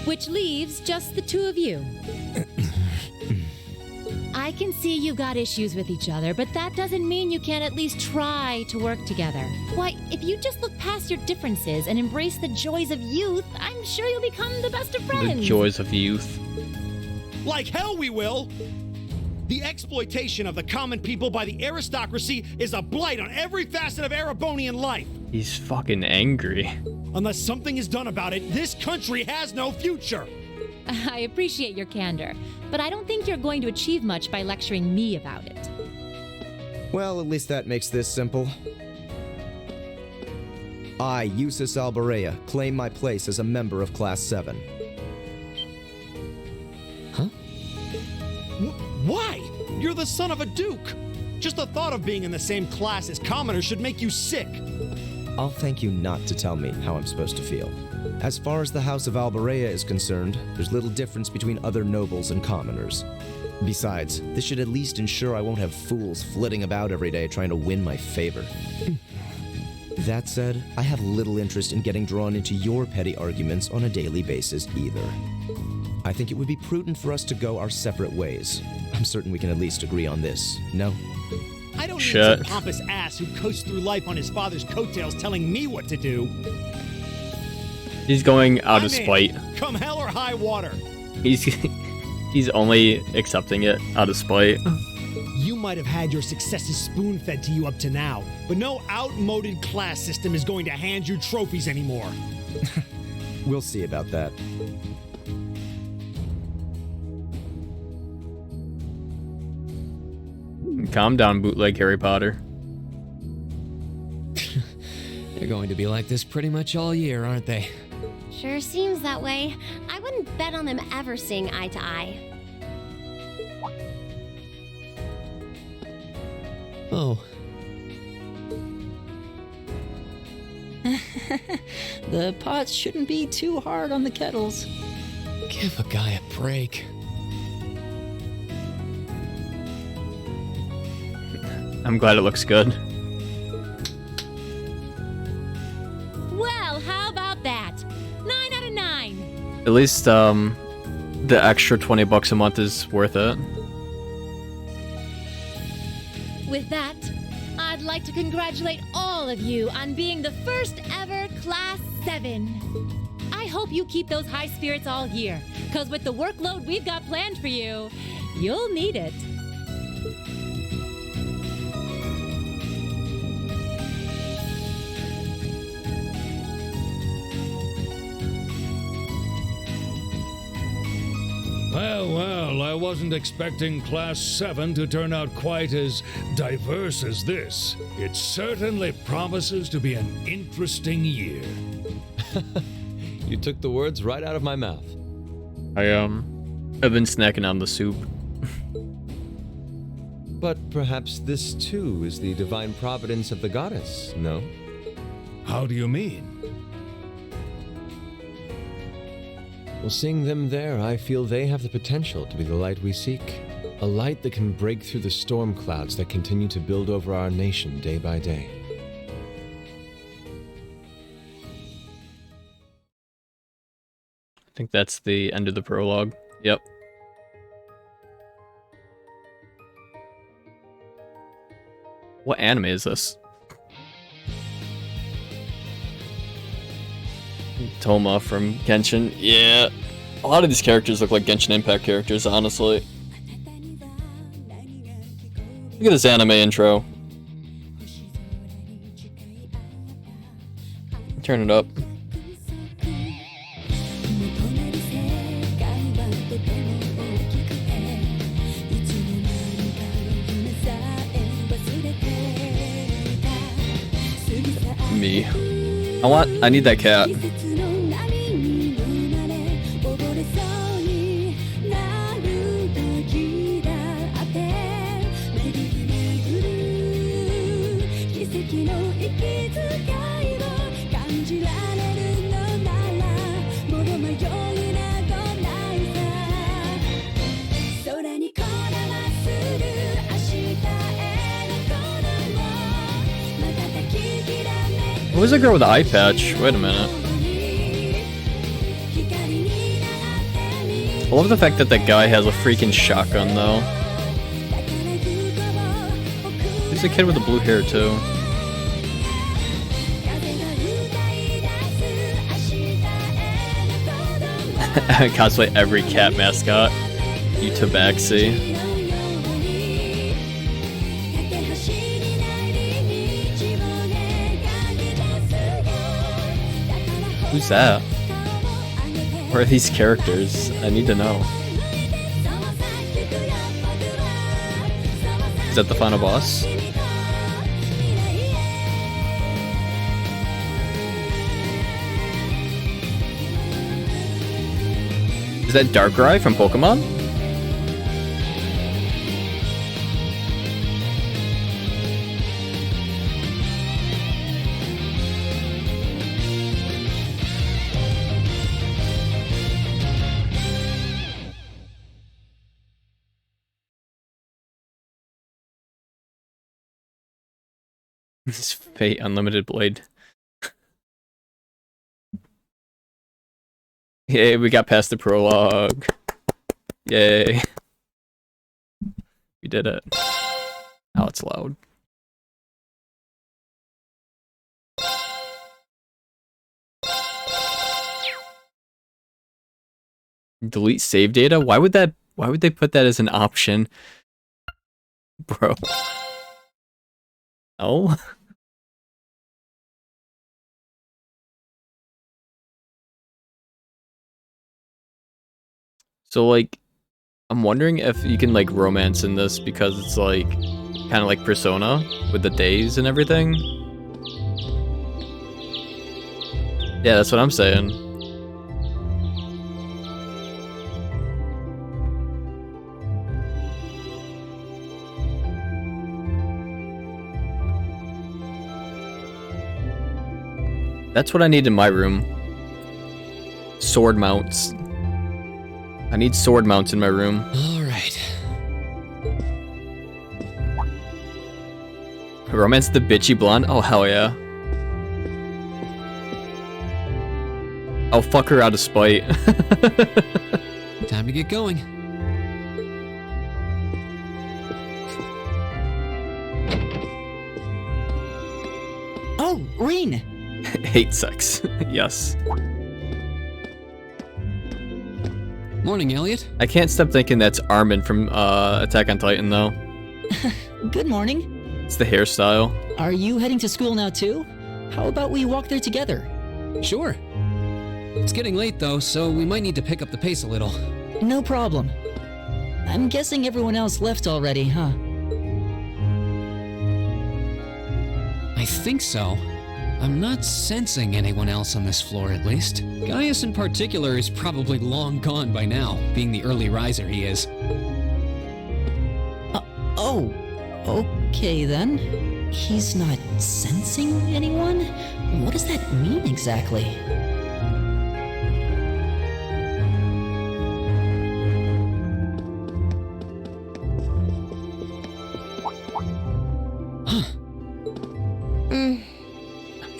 Which leaves just the 2 of you. I can see you got issues with each other, but that doesn't mean you can't at least try to work together. Why, if you just look past your differences and embrace the joys of youth, I'm sure you'll become the best of friends. The joys of youth. Like hell we will! The exploitation of the common people by the aristocracy is a blight on every facet of Erebonian life. He's fucking angry. Unless something is done about it, this country has no future. I appreciate your candor, but I don't think you're going to achieve much by lecturing me about it. Well, at least that makes this simple. I, Eustace Alberea, claim my place as a member of Class 7. Huh? Why? You're the son of a duke. Just the thought of being in the same class as commoners should make you sick. I'll thank you not to tell me how I'm supposed to feel. As far as the House of Alberea is concerned, there's little difference between other nobles and commoners. Besides, this should at least ensure I won't have fools flitting about every day trying to win my favor. That said, I have little interest in getting drawn into your petty arguments on a daily basis either. I think it would be prudent for us to go our separate ways. I'm certain we can at least agree on this, no? I don't need some pompous ass who coasts through life on his father's coattails telling me what to do. He's going out of spite. Come hell or high water. He's only accepting it out of spite. You might have had your successes spoon-fed to you up to now, but no outmoded class system is going to hand you trophies anymore. We'll see about that. Calm down, bootleg Harry Potter. They're going to be like this pretty much all year, aren't they? Sure seems that way. I wouldn't bet on them ever seeing eye to eye. Oh. The pots shouldn't be too hard on the kettles. Give a guy a break. I'm glad it looks good. Well, how about that? 9 out of 9. At least, the extra $20 a month is worth it. With that, I'd like to congratulate all of you on being the first ever Class 7. I hope you keep those high spirits all year, because with the workload we've got planned for you, you'll need it. Well, I wasn't expecting Class 7 to turn out quite as diverse as this. It certainly promises to be an interesting year. You took the words right out of my mouth. I've been snacking on the soup. But perhaps this too is the divine providence of the goddess, no? How do you mean? Well, seeing them there, I feel they have the potential to be the light we seek. A light that can break through the storm clouds that continue to build over our nation day by day. I think that's the end of the prologue. Yep. What anime is this? Toma from Genshin. Yeah. A lot of these characters look like Genshin Impact characters, honestly. Look at this anime intro. Turn it up. Me. I need that cat. Who's the girl with the eye patch? Wait a minute. I love the fact that that guy has a freaking shotgun, though. He's a kid with the blue hair, too. I cosplay every cat mascot. You tabaxi. Who's that? Where are these characters? I need to know. Is that the final boss? Is that Darkrai from Pokemon? This Fate Unlimited Blade. Yay, we got past the prologue. Yay. We did it. Now it's loud. Delete save data? Why would they put that as an option? Bro. Oh. So like, I'm wondering if you can like romance in this because it's like kind of like Persona with the days and everything. Yeah, that's what I'm saying. That's what I need in my room. Sword mounts. I need sword mounts in my room. All right. Romance the bitchy blonde? Oh, hell yeah. I'll fuck her out of spite. Time to get going. Oh, Rean! Hate sex. Yes. Morning, Elliot. I can't stop thinking that's Armin from Attack on Titan, though. Good morning. It's the hairstyle. Are you heading to school now too? How about we walk there together? Sure. It's getting late though, so we might need to pick up the pace a little. No problem. I'm guessing everyone else left already, huh? I think so. I'm not sensing anyone else on this floor, at least. Gaius in particular is probably long gone by now, being the early riser he is. Oh, okay then. He's not sensing anyone? What does that mean exactly?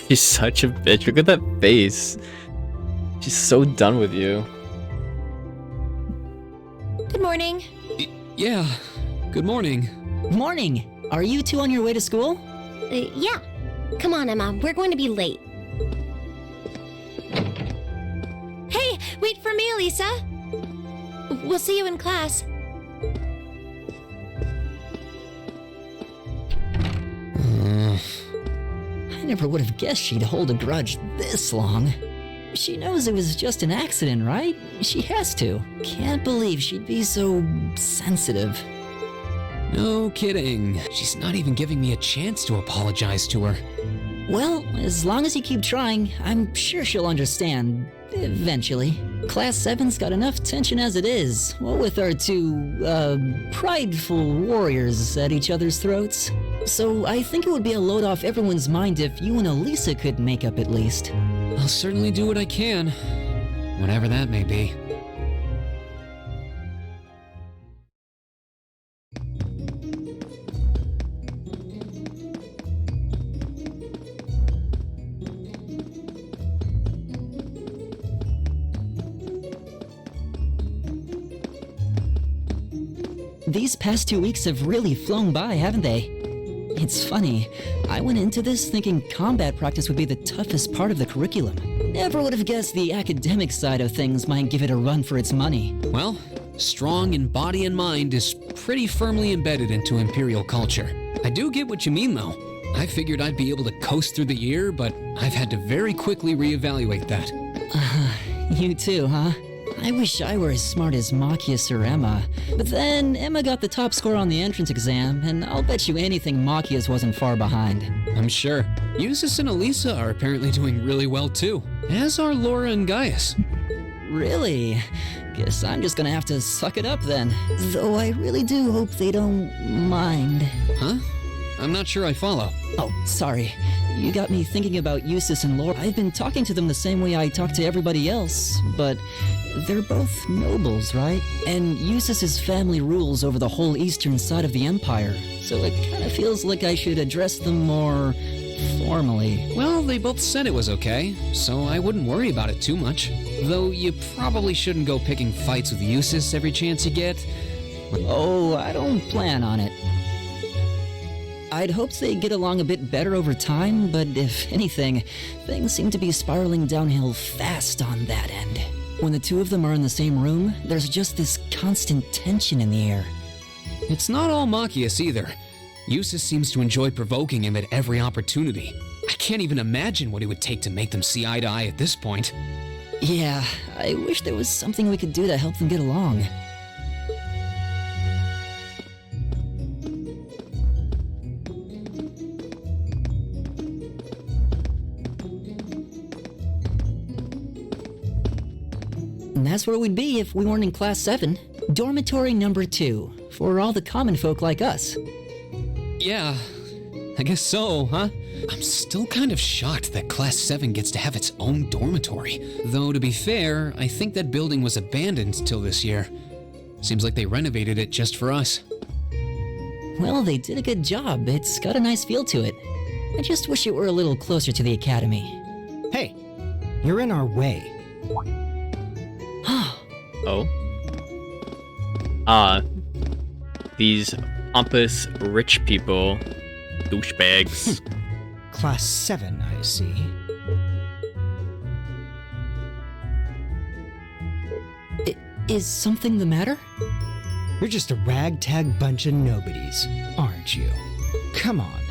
She's such a bitch. Look at that face. She's so done with you. Good morning. Yeah. Good morning. Morning. Are you two on your way to school? Yeah. Come on, Emma. We're going to be late. Hey, wait for me, Lisa. We'll see you in class. I never would have guessed she'd hold a grudge this long. She knows it was just an accident, right? She has to. Can't believe she'd be so sensitive. No kidding. She's not even giving me a chance to apologize to her. Well, as long as you keep trying, I'm sure she'll understand. Eventually. Class 7's got enough tension as it is, what with our two, prideful warriors at each other's throats. So I think it would be a load off everyone's mind if you and Elisa could make up at least. I'll certainly do what I can, whatever that may be. These past 2 weeks have really flown by, haven't they? It's funny, I went into this thinking combat practice would be the toughest part of the curriculum. Never would have guessed the academic side of things might give it a run for its money. Well, strong in body and mind is pretty firmly embedded into Imperial culture. I do get what you mean, though. I figured I'd be able to coast through the year, but I've had to very quickly reevaluate that. You too, huh? I wish I were as smart as Machias or Emma. But then, Emma got the top score on the entrance exam, and I'll bet you anything Machias wasn't far behind. I'm sure. Eustace and Elisa are apparently doing really well too, as are Laura and Gaius. Really? Guess I'm just gonna have to suck it up then. Though I really do hope they don't mind. Huh? I'm not sure I follow. Oh, sorry. You got me thinking about Eustace and Laura. I've been talking to them the same way I talk to everybody else, but they're both nobles, right? And Eustace's family rules over the whole eastern side of the Empire, so it kind of feels like I should address them more formally. Well, they both said it was okay, so I wouldn't worry about it too much. Though you probably shouldn't go picking fights with Eustace every chance you get. Oh, I don't plan on it. I'd hoped they'd get along a bit better over time, but if anything, things seem to be spiraling downhill fast on that end. When the two of them are in the same room, there's just this constant tension in the air. It's not all Machias either. Eustace seems to enjoy provoking him at every opportunity. I can't even imagine what it would take to make them see eye to eye at this point. Yeah, I wish there was something we could do to help them get along. And that's where we'd be if we weren't in Class 7. Dormitory number 2, for all the common folk like us. Yeah, I guess so, huh? I'm still kind of shocked that Class 7 gets to have its own dormitory. Though, to be fair, I think that building was abandoned till this year. Seems like they renovated it just for us. Well, they did a good job. It's got a nice feel to it. I just wish it were a little closer to the academy. Hey, you're in our way. Oh? These pompous rich people, douchebags. Class 7, I see. Is something the matter? You're just a ragtag bunch of nobodies, aren't you? Come on,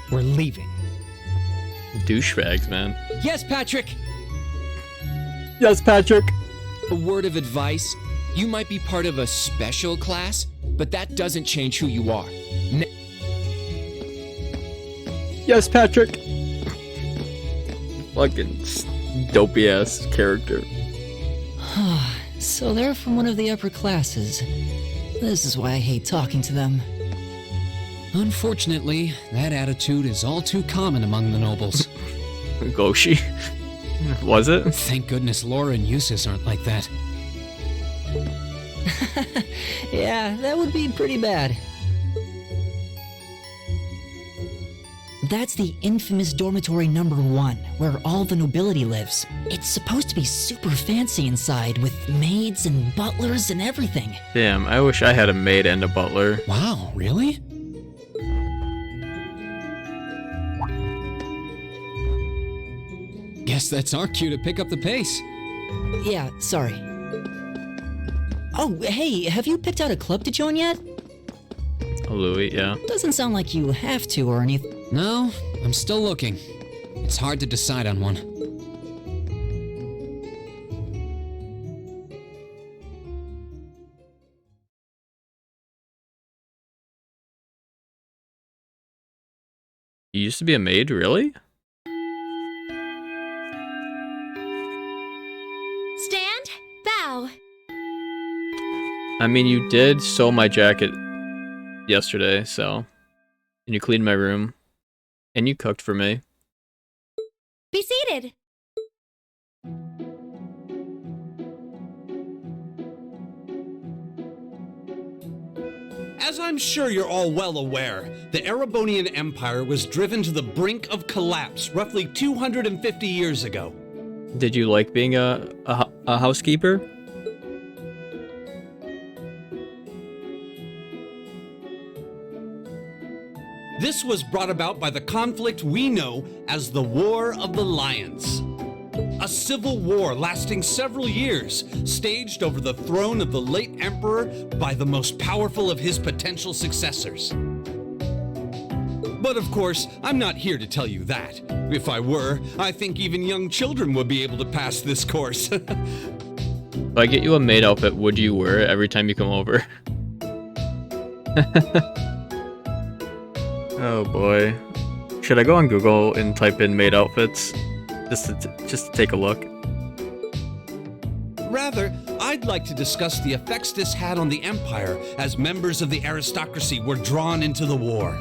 we're leaving. Douchebags, man. Yes, Patrick! Yes, Patrick! A word of advice. You might be part of a special class, but that doesn't change who you are. Yes, Patrick! Fucking dopey ass character. So they're from one of the upper classes. This is why I hate talking to them. Unfortunately, that attitude is all too common among the nobles. Goshi? Was it? Thank goodness Laura and Eustace aren't like that. Yeah, that would be pretty bad. That's the infamous dormitory number 1, where all the nobility lives. It's supposed to be super fancy inside, with maids and butlers and everything. Damn, I wish I had a maid and a butler. Wow, really? Guess that's our cue to pick up the pace. Yeah, sorry. Oh, hey, have you picked out a club to join yet? Oh, Louis, yeah. Doesn't sound like you have to or anything. No, I'm still looking. It's hard to decide on one. You used to be a maid, really? Stand, bow. I mean, you did sew my jacket yesterday, so... And you cleaned my room. And you cooked for me. Be seated. As I'm sure you're all well aware, the Erebonian Empire was driven to the brink of collapse roughly 250 years ago. Did you like being a housekeeper? This was brought about by the conflict we know as the War of the Lions. A civil war lasting several years, staged over the throne of the late emperor by the most powerful of his potential successors. But of course, I'm not here to tell you that. If I were, I think even young children would be able to pass this course. If I get you a maid outfit, would you wear it every time you come over? Oh boy. Should I go on Google and type in maid outfits? Just to take a look. Rather, I'd like to discuss the effects this had on the Empire as members of the aristocracy were drawn into the war.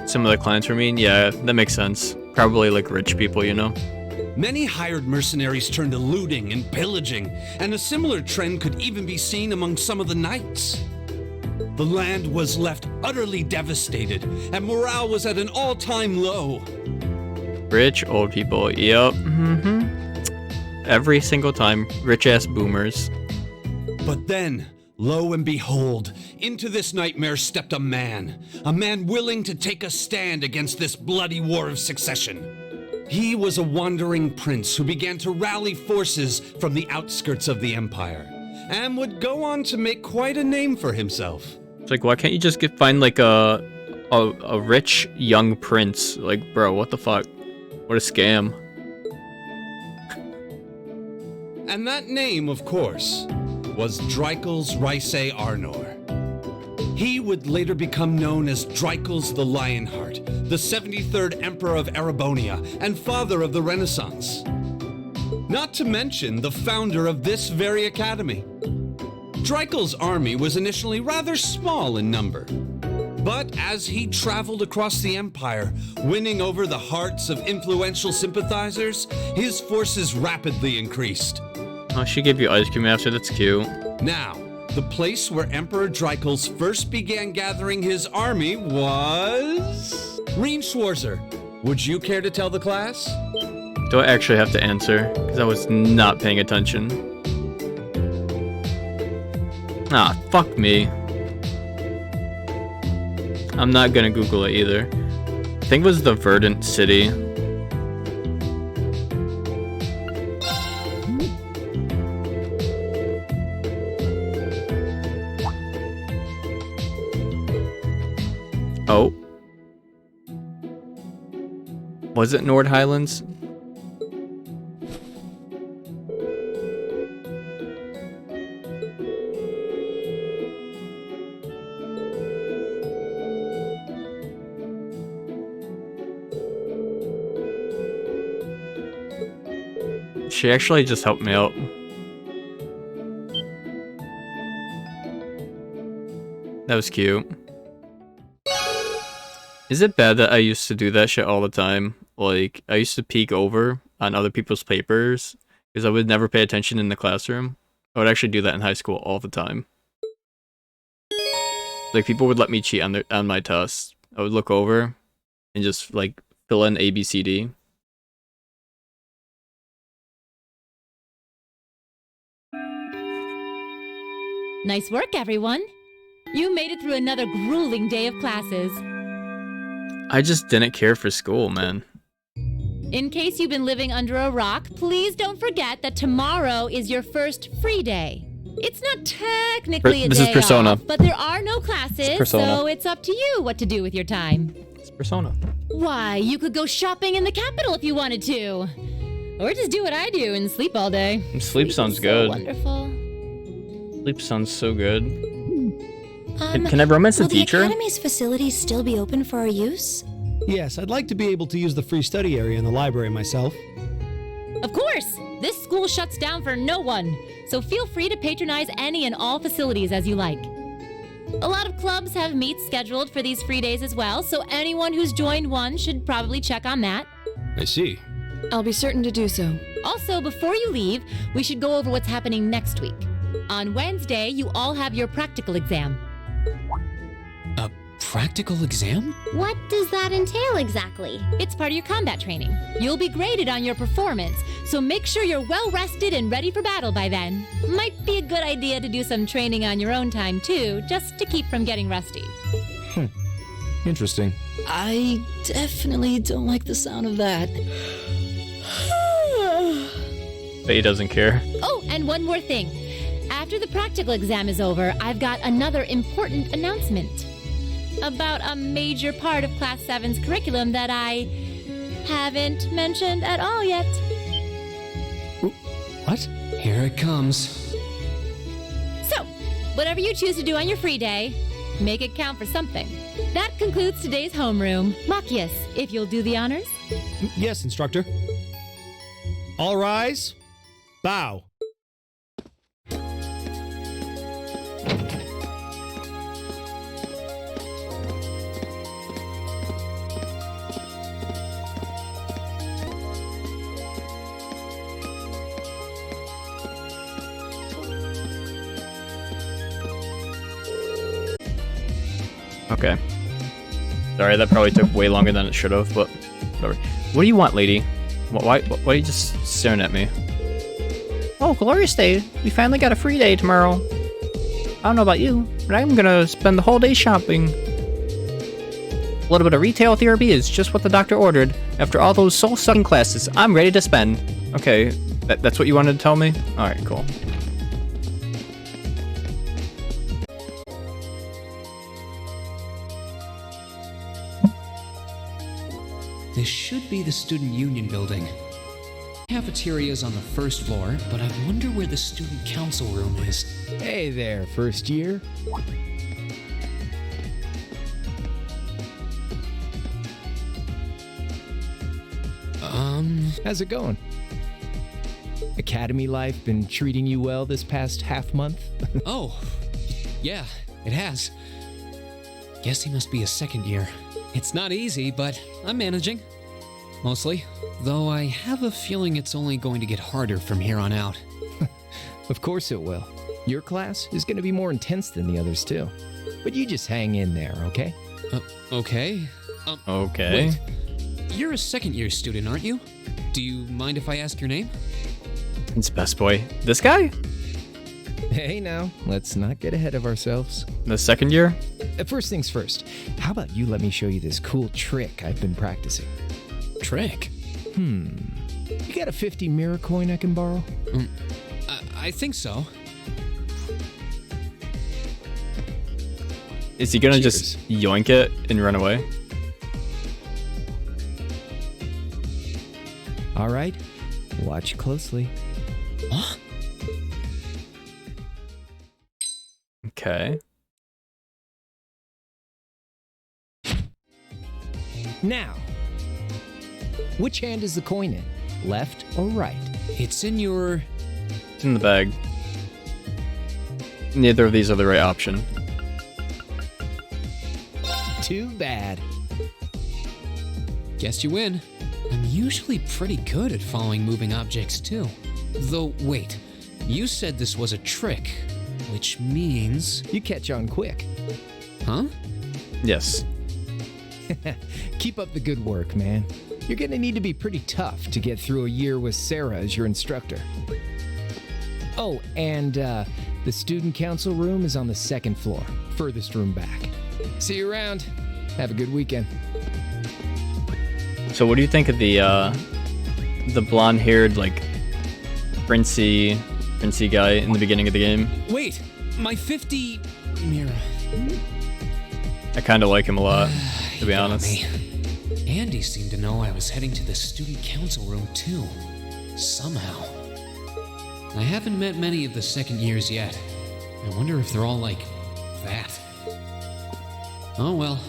Some of the clients were mean? Yeah, that makes sense. Probably like rich people, you know? Many hired mercenaries turned to looting and pillaging, and a similar trend could even be seen among some of the knights. The land was left utterly devastated, and morale was at an all-time low. Rich old people, yep. Every single time, rich-ass boomers. But then, lo and behold, into this nightmare stepped a man willing to take a stand against this bloody war of succession. He was a wandering prince who began to rally forces from the outskirts of the Empire, and would go on to make quite a name for himself. It's like, why can't you just find like a rich young prince? Like, bro, what the fuck? What a scam. And that name, of course, was Drycles Rysei Arnor. He would later become known as Drycles the Lionheart, the 73rd Emperor of Erebonia, and father of the Renaissance. Not to mention the founder of this very academy. Drycles' army was initially rather small in number, but as he traveled across the Empire, winning over the hearts of influential sympathizers, his forces rapidly increased. Oh, she gave you ice cream after, that's cute. Now, the place where Emperor Drycles first began gathering his army was... Rean Schwarzer. Would you care to tell the class? Do I actually have to answer? Because I was not paying attention. Ah, fuck me. I'm not gonna Google it either. I think it was the Verdant City. Oh. Was it Nord Highlands? She actually just helped me out. That was cute. Is it bad that I used to do that shit all the time? Like, I used to peek over on other people's papers because I would never pay attention in the classroom. I would actually do that in high school all the time. Like, people would let me cheat on my tests. I would look over and just, like, fill in A, B, C, D. Nice work, everyone. You made it through another grueling day of classes. I just didn't care for school, man. In case you've been living under a rock, please don't forget that tomorrow is your first free day. It's not technically a This day is Persona. off, but there are no classes, so it's up to you what to do with your time. It's Persona. Why, you could go shopping in the capital if you wanted to. Or just do what I do and sleep all day. Sleep sounds so good. Wonderful. Sleep sounds so good. Can I romance the will teacher? the Academy's facilities still be open for our use? Yes, I'd like to be able to use the free study area in the library myself. Of course! This school shuts down for no one, so feel free to patronize any and all facilities as you like. A lot of clubs have meets scheduled for these free days as well, so anyone who's joined one should probably check on that. I see. I'll be certain to do so. Also, before you leave, we should go over what's happening next week. On Wednesday, you all have your practical exam. A practical exam? What does that entail exactly? It's part of your combat training. You'll be graded on your performance, so make sure you're well rested and ready for battle by then. Might be a good idea to do some training on your own time too, just to keep from getting rusty. Interesting. I definitely don't like the sound of that. But he doesn't care. Oh, and one more thing. After the practical exam is over, I've got another important announcement about a major part of Class 7's curriculum that I haven't mentioned at all yet. What? Here it comes. So, whatever you choose to do on your free day, make it count for something. That concludes today's homeroom. Machias, if you'll do the honors. Yes, instructor. All rise. Bow. Okay. Sorry, that probably took way longer than it should have, but whatever. What do you want, lady? Why are you just staring at me? Oh, glorious day. We finally got a free day tomorrow. I don't know about you, but I'm gonna spend the whole day shopping. A little bit of retail therapy is just what the doctor ordered. After all those soul-sucking classes, I'm ready to spend. Okay, that's what you wanted to tell me? Alright, cool. This should be the Student Union building. Cafeteria's on the first floor, but I wonder where the Student Council room is. Hey there, first year. How's it going? Academy life been treating you well this past half month? Oh, yeah, it has. Guess he must be a second year. It's not easy, but I'm managing. Mostly. Though I have a feeling it's only going to get harder from here on out. Of course it will. Your class is going to be more intense than the others too. But you just hang in there, okay? Okay. Okay. Wait. You're a second year student, aren't you? Do you mind if I ask your name? It's Best Boy. This guy? Hey now, let's not get ahead of ourselves. The second year? First things first, how about you let me show you this cool trick I've been practicing? Trick? You got a 50 mirror coin I can borrow? I think so. Is he gonna just yoink it and run away? All right, watch closely. Huh? Okay. Now, which hand is the coin in? Left or right? It's in your... It's in the bag. Neither of these are the right option. Too bad. Guess you win. I'm usually pretty good at following moving objects too. Though, wait. You said this was a trick, which means... You catch on quick. Huh? Yes. Keep up the good work, man. You're gonna need to be pretty tough to get through a year with Sarah as your instructor. Oh, and the student council room is on the second floor, furthest room back. See you around. Have a good weekend. So what do you think of the blonde-haired, like, princey guy in the beginning of the game? Wait, my 50 mirror. I kind of like him a lot, to be honest. Me. Andy seemed to know I was heading to the student council room too. Somehow. I haven't met many of the second years yet. I wonder if they're all like that. Oh well.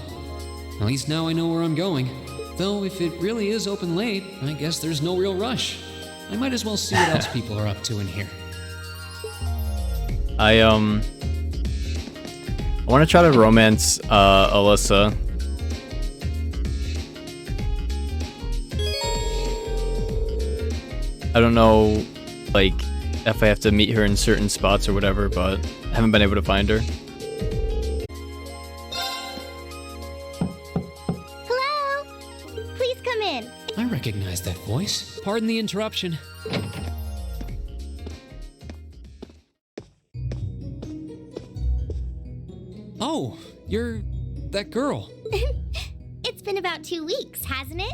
At least now I know where I'm going. Though if it really is open late, I guess there's no real rush. I might as well see what else people are up to in here. I want to try to romance Alyssa. I don't know, like, if I have to meet her in certain spots or whatever, but I haven't been able to find her. Hello? Please come in. I recognize that voice. Pardon the interruption. Oh, you're that girl. It's been about 2 weeks, hasn't it?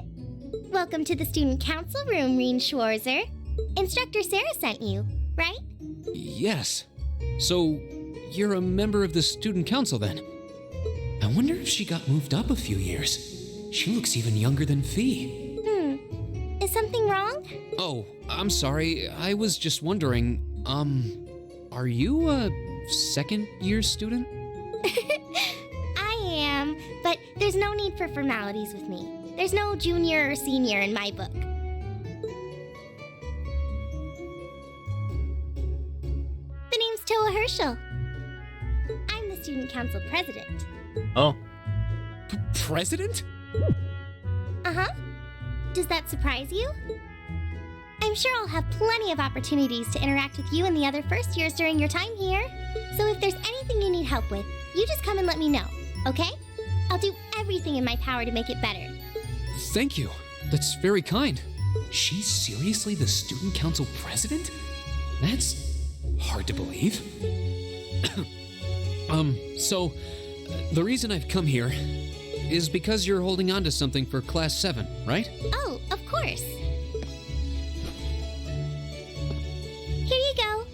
Welcome to the student council room, Rean Schwarzer. Instructor Sarah sent you, right? Yes. So, you're a member of the student council then? I wonder if she got moved up a few years. She looks even younger than Fee. Is something wrong? Oh, I'm sorry. I was just wondering, are you a second year student? I am, but there's no need for formalities with me. There's no junior or senior in my book. The name's Toa Herschel. I'm the student council president. Oh. President? Uh-huh. Does that surprise you? I'm sure I'll have plenty of opportunities to interact with you and the other first years during your time here. So if there's anything you need help with, you just come and let me know, okay? I'll do everything in my power to make it better. Thank you. That's very kind. She's seriously the student council president? That's hard to believe. So, the reason I've come here is because you're holding on to something for Class 7, right? Oh, of course. Here you go.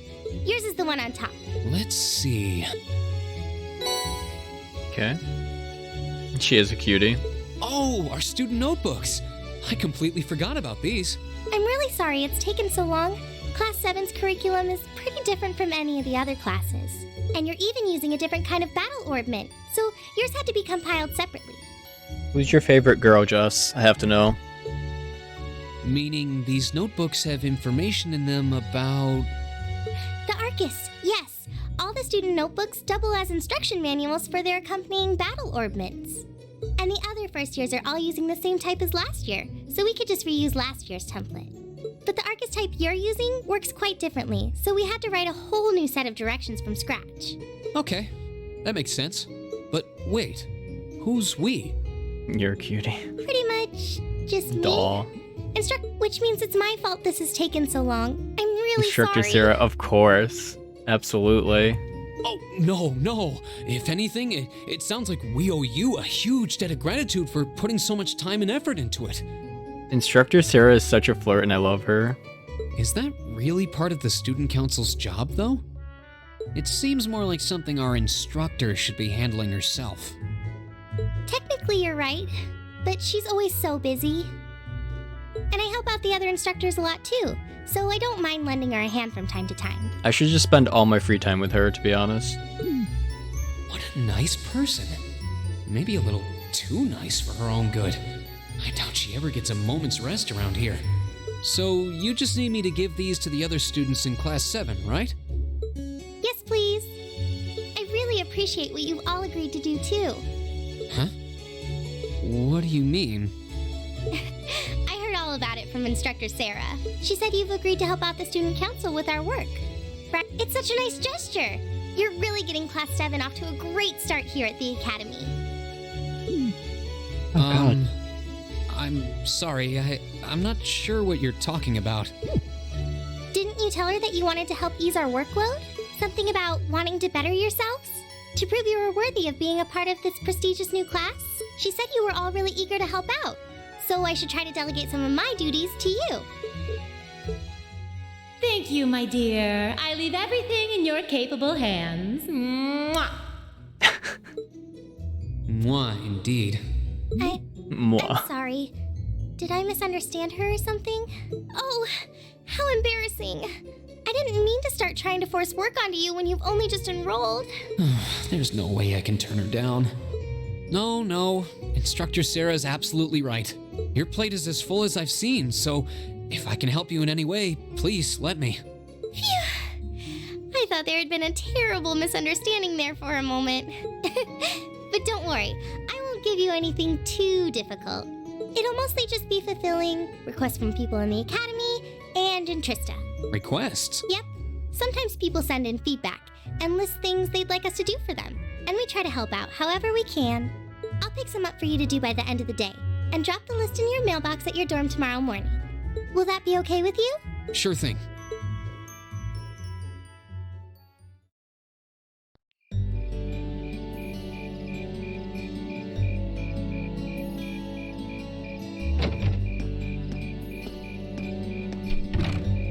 Yours is the one on top. Let's see. Okay. She is a cutie. Oh, our student notebooks. I completely forgot about these. I'm really sorry it's taken so long. Class 7's curriculum is pretty different from any of the other classes. And you're even using a different kind of battle orbment, so yours had to be compiled separately. Who's your favorite girl, Jess? I have to know. Meaning these notebooks have information in them about... The Arcus, yes. All the student notebooks double as instruction manuals for their accompanying battle orbments. And the other first years are all using the same type as last year, so we could just reuse last year's template. But the Arcus type you're using works quite differently, so we had to write a whole new set of directions from scratch. Okay, that makes sense. But wait, who's we? You're a cutie. Pretty much just Doll. me. Which means it's my fault this has taken so long. I'm really Instructor sorry. Sarah, of course. Absolutely. Oh, no. If anything, it sounds like we owe you a huge debt of gratitude for putting so much time and effort into it. Instructor Sarah is such a flirt and I love her. Is that really part of the student council's job, though? It seems more like something our instructor should be handling herself. Technically, you're right, but she's always so busy. And I help out the other instructors a lot too, so I don't mind lending her a hand from time to time. I should just spend all my free time with her, to be honest. What a nice person. Maybe a little too nice for her own good. I doubt she ever gets a moment's rest around here. So, you just need me to give these to the other students in Class 7, right? Yes, please. I really appreciate what you've all agreed to do too. Huh? What do you mean? I heard all about it from Instructor Sarah. She said you've agreed to help out the student council with our work. It's such a nice gesture. You're really getting Class 7 off to a great start here at the Academy. I'm sorry, I'm not sure what you're talking about. Didn't you tell her that you wanted to help ease our workload? Something about wanting to better yourselves? To prove you were worthy of being a part of this prestigious new class? She said you were all really eager to help out, so I should try to delegate some of my duties to you. Thank you, my dear. I leave everything in your capable hands. Mwah! Mwah, indeed. Mwah. I'm sorry. Did I misunderstand her or something? Oh, how embarrassing. I didn't mean to start trying to force work onto you when you've only just enrolled. There's no way I can turn her down. No. Instructor Sarah's absolutely right. Your plate is as full as I've seen, so if I can help you in any way, please let me. Phew. I thought there had been a terrible misunderstanding there for a moment. But don't worry, I won't give you anything too difficult. It'll mostly just be fulfilling requests from people in the Academy and in Trista. Requests? Yep. Sometimes people send in feedback and list things they'd like us to do for them, and we try to help out however we can. I'll pick some up for you to do by the end of the day, and drop the list in your mailbox at your dorm tomorrow morning. Will that be okay with you? Sure thing.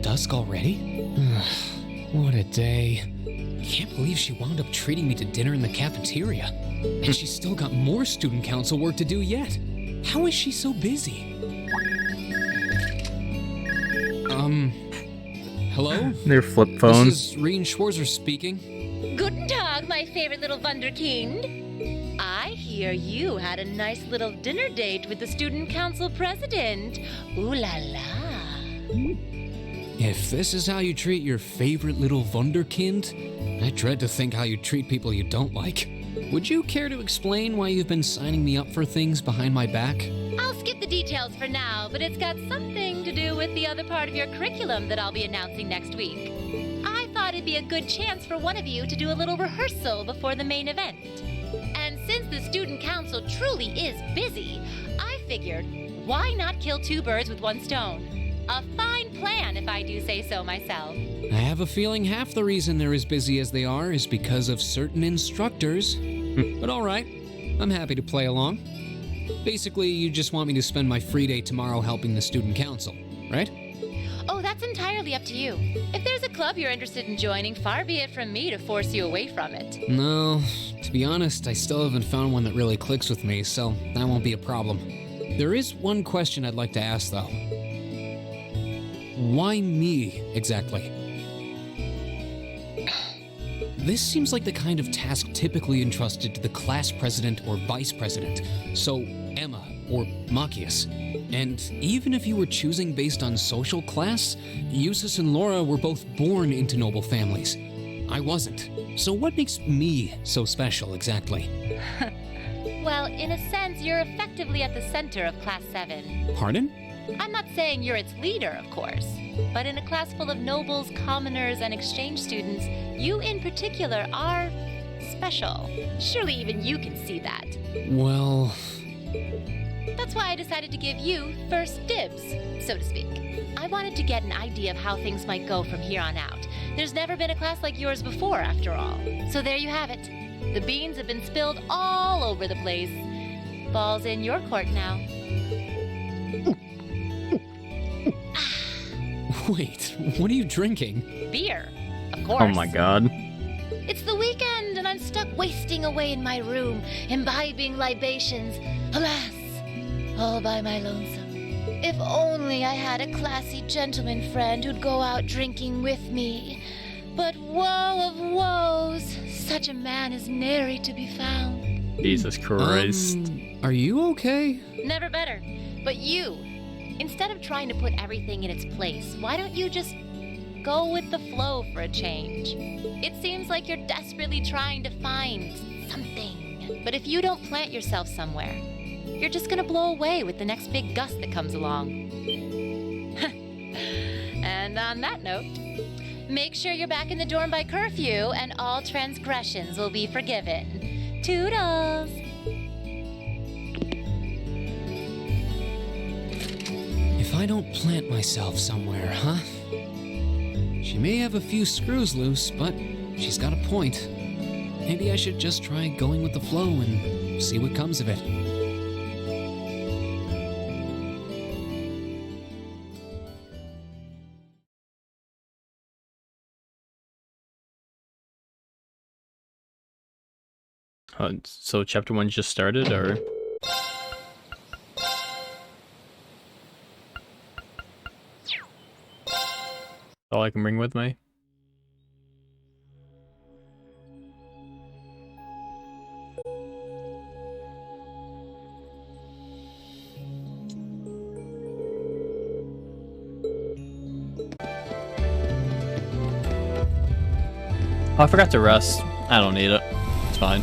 Dusk already? What a day. I can't believe she wound up treating me to dinner in the cafeteria. And she's still got more student council work to do yet. How is she so busy? Hello? Their flip phone. This is Rean Schwarzer speaking. Guten Tag, my favorite little Wunderkind. I hear you had a nice little dinner date with the student council president. Ooh la la. If this is how you treat your favorite little Wunderkind, I dread to think how you treat people you don't like. Would you care to explain why you've been signing me up for things behind my back? I'll skip the details for now, but it's got something to do with the other part of your curriculum that I'll be announcing next week. I thought it'd be a good chance for one of you to do a little rehearsal before the main event. And since the student council truly is busy, I figured, why not kill two birds with one stone? A fine plan, if I do say so myself. I have a feeling half the reason they're as busy as they are is because of certain instructors. But all right, I'm happy to play along. Basically, you just want me to spend my free day tomorrow helping the student council, right? Oh, that's entirely up to you. If there's a club you're interested in joining, far be it from me to force you away from it. No, to be honest, I still haven't found one that really clicks with me, so that won't be a problem. There is one question I'd like to ask, though. Why me, exactly? This seems like the kind of task typically entrusted to the class president or vice president, so Emma or Machias. And even if you were choosing based on social class, Eustace and Laura were both born into noble families. I wasn't. So what makes me so special, exactly? Well, in a sense, you're effectively at the center of Class 7. Pardon? I'm not saying you're its leader, of course, but in a class full of nobles, commoners, and exchange students, you in particular are special. Surely even you can see that. Well... That's why I decided to give you first dibs, so to speak. I wanted to get an idea of how things might go from here on out. There's never been a class like yours before, after all. So there you have it. The beans have been spilled all over the place. Ball's in your court now. Wait, what are you drinking? Beer, of course. Oh my god. It's the weekend, and I'm stuck wasting away in my room, imbibing libations. Alas, all by my lonesome. If only I had a classy gentleman friend who'd go out drinking with me. But woe of woes, such a man is nary to be found. Jesus Christ. Are you okay? Never better. But you, instead of trying to put everything in its place, why don't you just go with the flow for a change? It seems like you're desperately trying to find something. But if you don't plant yourself somewhere, you're just gonna blow away with the next big gust that comes along. And on that note, make sure you're back in the dorm by curfew and all transgressions will be forgiven. Toodles! If I don't plant myself somewhere, huh? She may have a few screws loose, but she's got a point. Maybe I should just try going with the flow and see what comes of it. So chapter 1 just started, or? All I can bring with me? Oh, I forgot to rest. I don't need it. It's fine.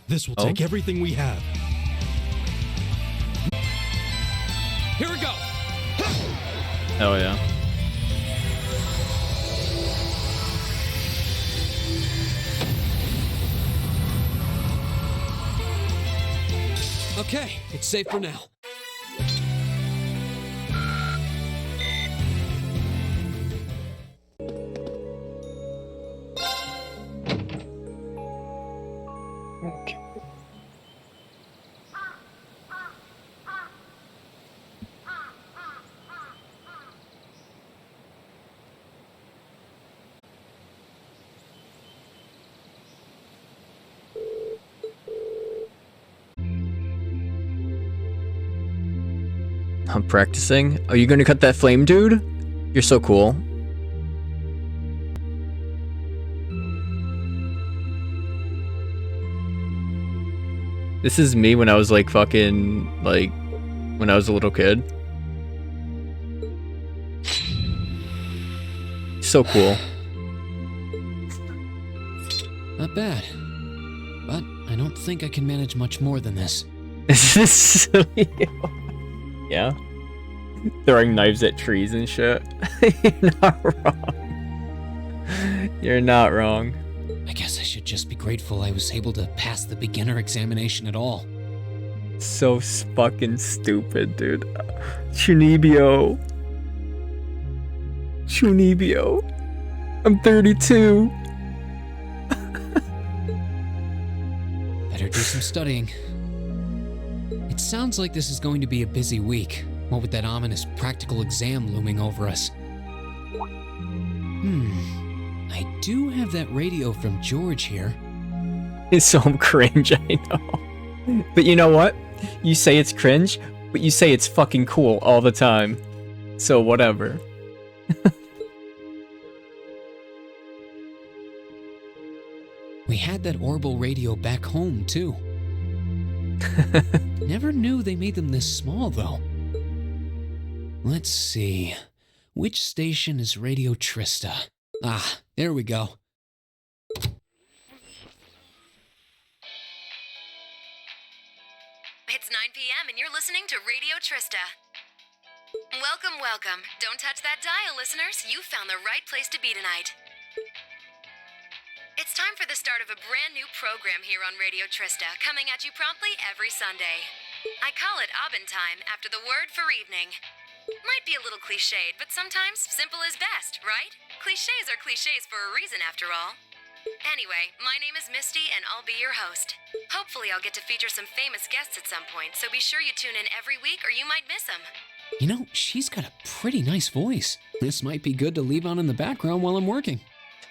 This will take everything we have. Here we go! Oh yeah. Okay, it's safe for now. I'm practicing. Are you gonna cut that flame, dude? You're so cool. This is me when I was like fucking, like, when I was a little kid. So cool. Not bad. But I don't think I can manage much more than this. Is this silly? Yeah. Throwing knives at trees and shit. You're not wrong. You're not wrong. I guess I should just be grateful I was able to pass the beginner examination at all. So fucking stupid, dude. Chunibyo. Chunibyo. I'm 32. Better do some studying. It sounds like this is going to be a busy week, what with that ominous practical exam looming over us. I do have that radio from George here. It's so cringe, I know. But you know what? You say it's cringe, but you say it's fucking cool all the time. So whatever. We had that Orbital radio back home, too. Never knew they made them this small, though. Let's see. Which station is Radio Trista? Ah, there we go. It's 9 p.m. and you're listening to Radio Trista. Welcome, welcome. Don't touch that dial, listeners. You found the right place to be tonight. It's time for the start of a brand new program here on Radio Trista, coming at you promptly every Sunday. I call it Abend Time after the word for evening. Might be a little cliched, but sometimes simple is best, right? Clichés are clichés for a reason, after all. Anyway, my name is Misty, and I'll be your host. Hopefully I'll get to feature some famous guests at some point, so be sure you tune in every week or you might miss them. You know, she's got a pretty nice voice. This might be good to leave on in the background while I'm working.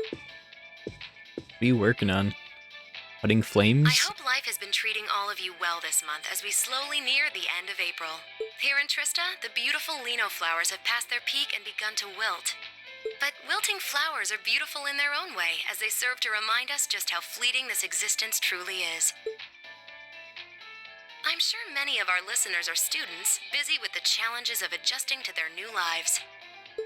What are you working on? Putting flames? I hope life has been treating all of you well this month as we slowly near the end of April. Here in Trista, the beautiful Lino flowers have passed their peak and begun to wilt. But wilting flowers are beautiful in their own way, as they serve to remind us just how fleeting this existence truly is. I'm sure many of our listeners are students, busy with the challenges of adjusting to their new lives.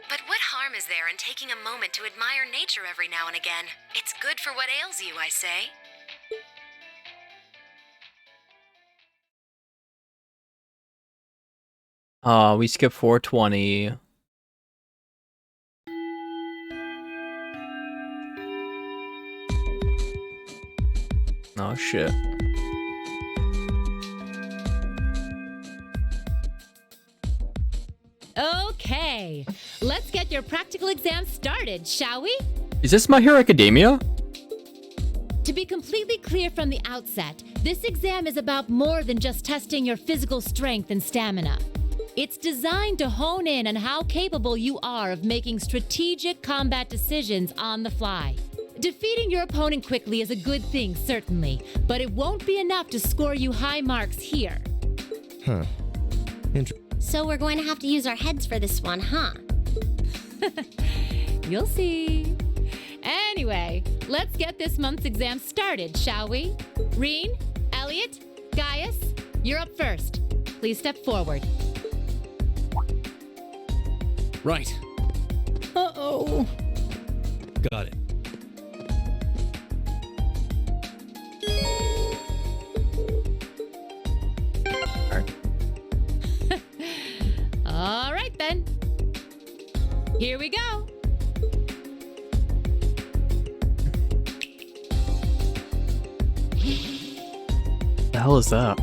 But what harm is there in taking a moment to admire nature every now and again? It's good for what ails you, I say. We skipped 420. Oh shit. Okay, let's get your practical exam started, shall we? Is this My Hero Academia? To be completely clear from the outset, this exam is about more than just testing your physical strength and stamina. It's designed to hone in on how capable you are of making strategic combat decisions on the fly. Defeating your opponent quickly is a good thing, certainly, but it won't be enough to score you high marks here. Huh. So we're going to have to use our heads for this one, huh? You'll see. Anyway, let's get this month's exam started, shall we? Rean, Elliot, Gaius, you're up first. Please step forward. Right. Uh-oh. Got it. All right, then. Here we go. The hell is that?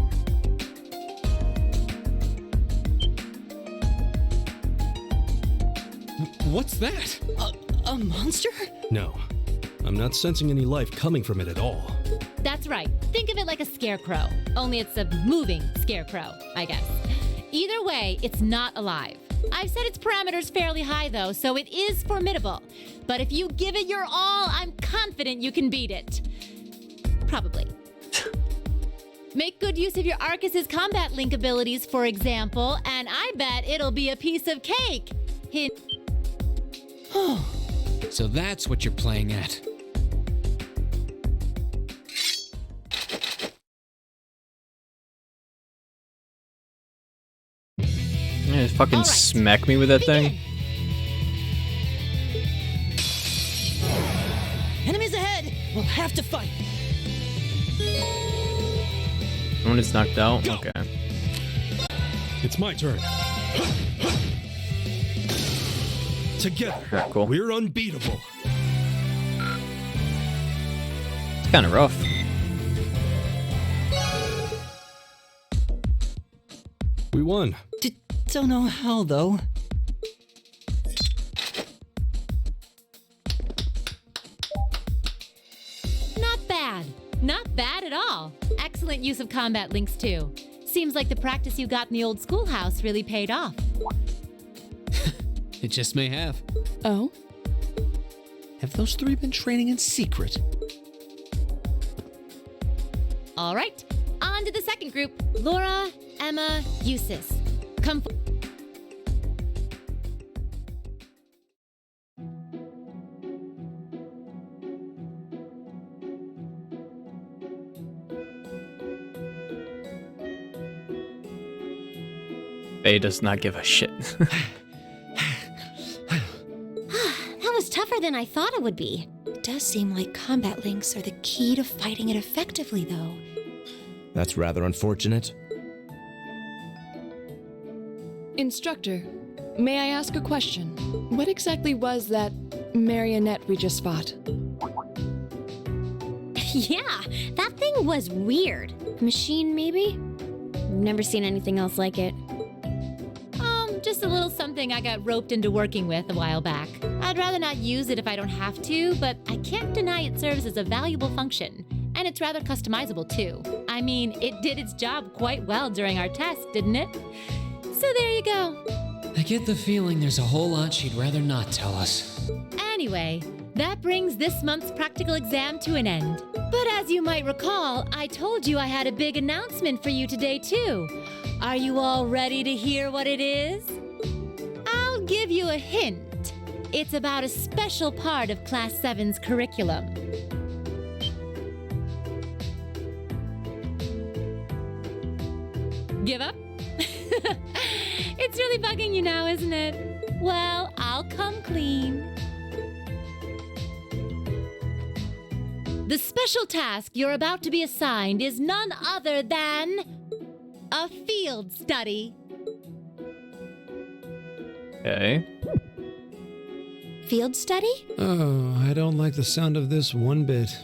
What's that? A monster? No, I'm not sensing any life coming from it at all. That's right. Think of it like a scarecrow. Only it's a moving scarecrow, I guess. Either way, it's not alive. I've set its parameters fairly high, though, so it is formidable. But if you give it your all, I'm confident you can beat it. Probably. Make good use of your Archaisms combat link abilities, for example, and I bet it'll be a piece of cake. Hint. So that's what you're playing at. Yeah, just fucking smack me with that thing. Enemies ahead! We'll have to fight. One is knocked out. Okay. It's my turn. Together, Yeah, cool. we're unbeatable. It's kind of rough. We won. Don't know how, though. Not bad. Not bad at all. Excellent use of combat links, too. Seems like the practice you got in the old schoolhouse really paid off. It just may have. Oh? Have those three been training in secret? All right, on to the second group. Laura, Emma, Eustace. Come Faye does not give a shit. That was tougher than I thought it would be. It does seem like combat links are the key to fighting it effectively, though. That's rather unfortunate. Instructor, may I ask a question? What exactly was that marionette we just fought? Yeah, that thing was weird. Machine, maybe? Never seen anything else like it. just a little something I got roped into working with a while back. I'd rather not use it if I don't have to, but I can't deny it serves as a valuable function. And it's rather customizable, too. I mean, it did its job quite well during our test, didn't it? So there you go. I get the feeling there's a whole lot she'd rather not tell us. Anyway, that brings this month's practical exam to an end. But as you might recall, I told you I had a big announcement for you today, too. Are you all ready to hear what it is? I'll give you a hint. It's about a special part of Class 7's curriculum. Give up? It's really bugging you now, isn't it? Well, I'll come clean. The special task you're about to be assigned is none other than a field study. Okay. Field study? Oh, I don't like the sound of this one bit.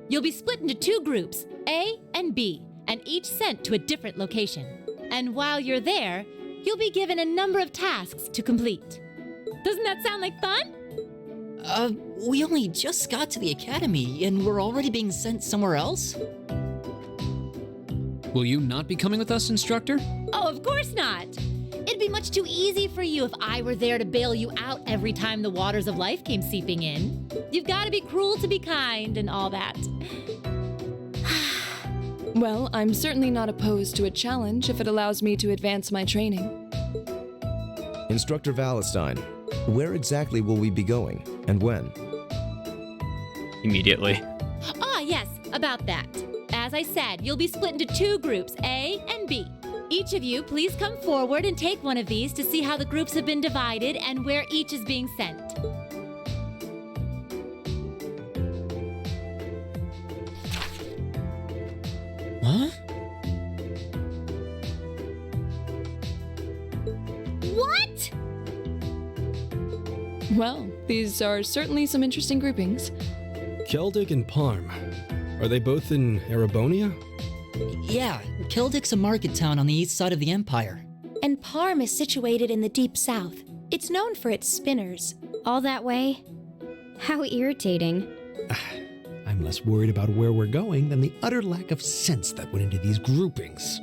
You'll be split into 2 groups, A and B, and each sent to a different location. And while you're there, you'll be given a number of tasks to complete. Doesn't that sound like fun? We only just got to the academy, and we're already being sent somewhere else? Will you not be coming with us, instructor? Oh, of course not. It'd be much too easy for you if I were there to bail you out every time the waters of life came seeping in. You've got to be cruel to be kind and all that. Well, I'm certainly not opposed to a challenge if it allows me to advance my training. Instructor Valestine, where exactly will we be going, and when? Immediately. Ah, yes, about that. As I said, you'll be split into 2 groups, A and B. Each of you, please come forward and take one of these to see how the groups have been divided and where each is being sent. What? What? Well, these are certainly some interesting groupings. Celtic and Parm. Are they both in Erebonia? Yeah, Keldik's a market town on the east side of the Empire. And Parm is situated in the deep south. It's known for its spinners. All that way? How irritating. I'm less worried about where we're going than the utter lack of sense that went into these groupings.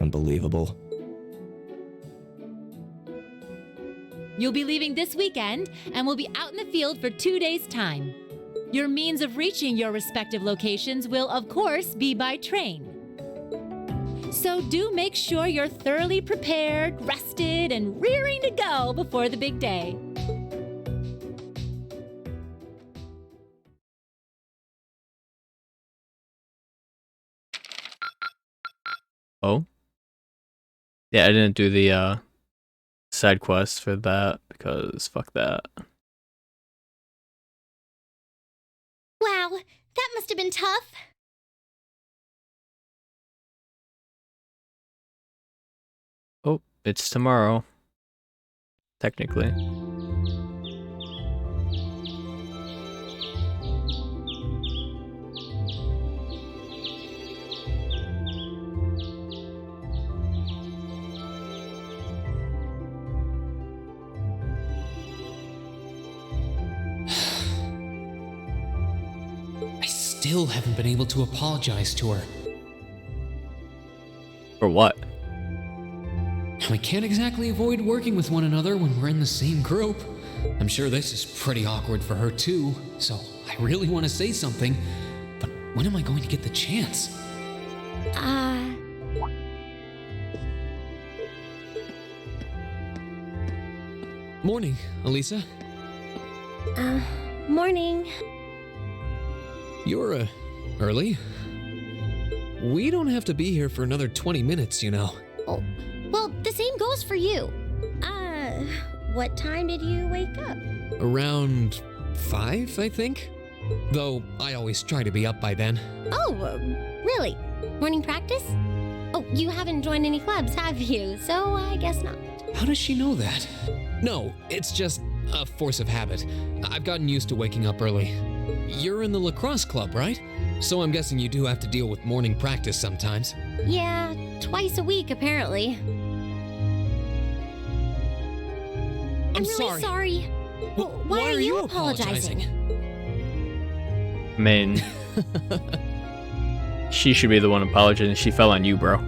Unbelievable. You'll be leaving this weekend and will be out in the field for 2 days' time. Your means of reaching your respective locations will, of course, be by train. So do make sure you're thoroughly prepared, rested, and rearing to go before the big day. Oh? Yeah, I didn't do the side quest for that because fuck that. Wow, that must have been tough. Oh, it's tomorrow. Technically. Still haven't been able to apologize to her. For what? We can't exactly avoid working with one another when we're in the same group. I'm sure this is pretty awkward for her too, so I really want to say something, but when am I going to get the chance? Morning, Elisa. Morning. You're, early. We don't have to be here for another 20 minutes, you know. Oh, well, the same goes for you. What time did you wake up? Around 5, I think? Though I always try to be up by then. Oh, really? Morning practice? Oh, you haven't joined any clubs, have you? So I guess not. How does she know that? No, it's just a force of habit. I've gotten used to waking up early. You're in the lacrosse club, right? So I'm guessing you do have to deal with morning practice sometimes. Yeah, twice a week, apparently. I'm really sorry. Well, why are you apologizing? I mean, she should be the one apologizing. She fell on you, bro.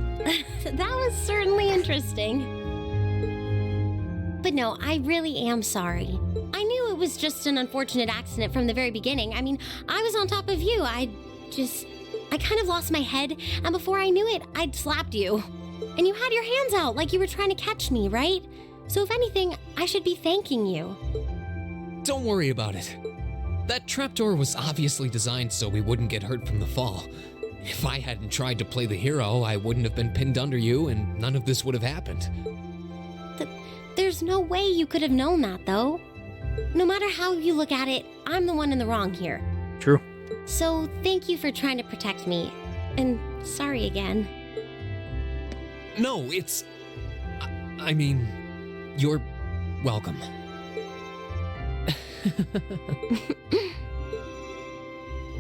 That was certainly interesting. But no, I really am sorry. I knew it was just an unfortunate accident from the very beginning. I mean, I was on top of you. I kind of lost my head, and before I knew it, I'd slapped you. And you had your hands out like you were trying to catch me, right? So if anything, I should be thanking you. Don't worry about it. That trapdoor was obviously designed so we wouldn't get hurt from the fall. If I hadn't tried to play the hero, I wouldn't have been pinned under you, and none of this would have happened. There's no way you could have known that, though. No matter how you look at it, I'm the one in the wrong here. True. So thank you for trying to protect me. And sorry again. No, it's... I mean, you're welcome.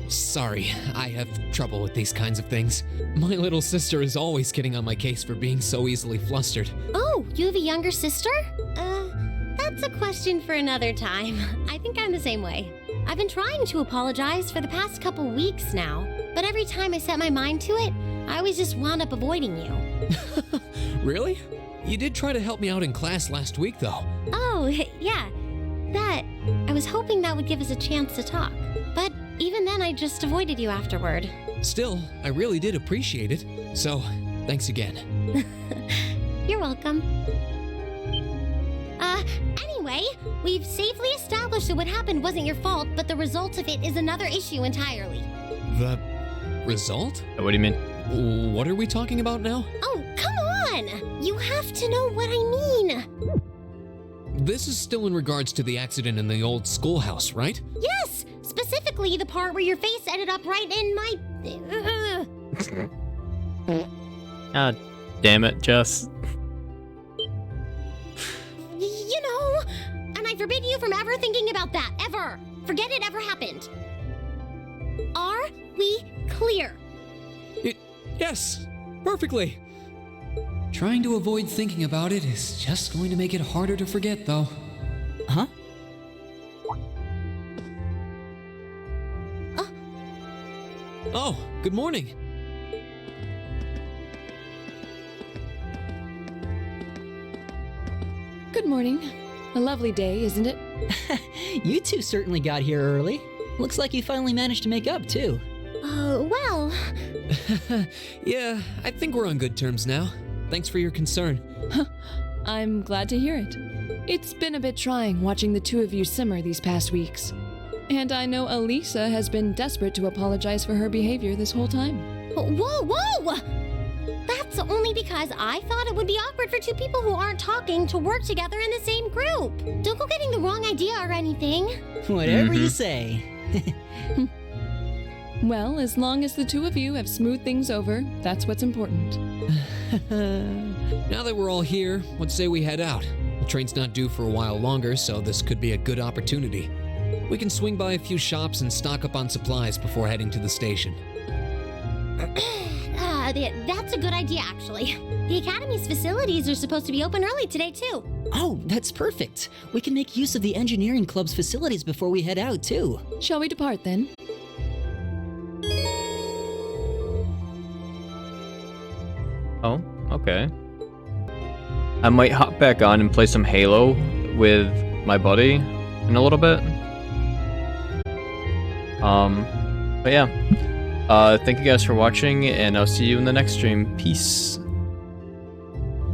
Sorry, I have trouble with these kinds of things. My little sister is always getting on my case for being so easily flustered. Oh, you have a younger sister? That's a question for another time. I think I'm the same way. I've been trying to apologize for the past couple weeks now, but every time I set my mind to it, I always just wound up avoiding you. Really? You did try to help me out in class last week, though. Oh, yeah. That. I was hoping that would give us a chance to talk, but even then I just avoided you afterward. Still, I really did appreciate it, so thanks again. You're welcome. Anyway, we've safely established that what happened wasn't your fault, but the result of it is another issue entirely. The result? What do you mean? What are we talking about now? Oh, come on! You have to know what I mean! This is still in regards to the accident in the old schoolhouse, right? Yes! Specifically the part where your face ended up right in my... God damn it, Jess. You know, and I forbid you from ever thinking about that, ever. Forget it ever happened. Are we clear? Yes, perfectly. Trying to avoid thinking about it is just going to make it harder to forget, though. Huh? Oh, good morning. Good morning. A lovely day, isn't it? You two certainly got here early. Looks like you finally managed to make up, too. Well... Yeah, I think we're on good terms now. Thanks for your concern. I'm glad to hear it. It's been a bit trying watching the two of you simmer these past weeks. And I know Elisa has been desperate to apologize for her behavior this whole time. Whoa! That's only because I thought it would be awkward for two people who aren't talking to work together in the same group. Don't go getting the wrong idea or anything. Whatever you say. Well, as long as the two of you have smoothed things over, that's what's important. Now that we're all here, let's say we head out. The train's not due for a while longer, so this could be a good opportunity. We can swing by a few shops and stock up on supplies before heading to the station. That's a good idea, actually. The Academy's facilities are supposed to be open early today, too. Oh, that's perfect. We can make use of the Engineering Club's facilities before we head out, too. Shall we depart, then? Oh, okay. I might hop back on and play some Halo with my buddy in a little bit. But yeah. Thank you guys for watching, and I'll see you in the next stream. Peace.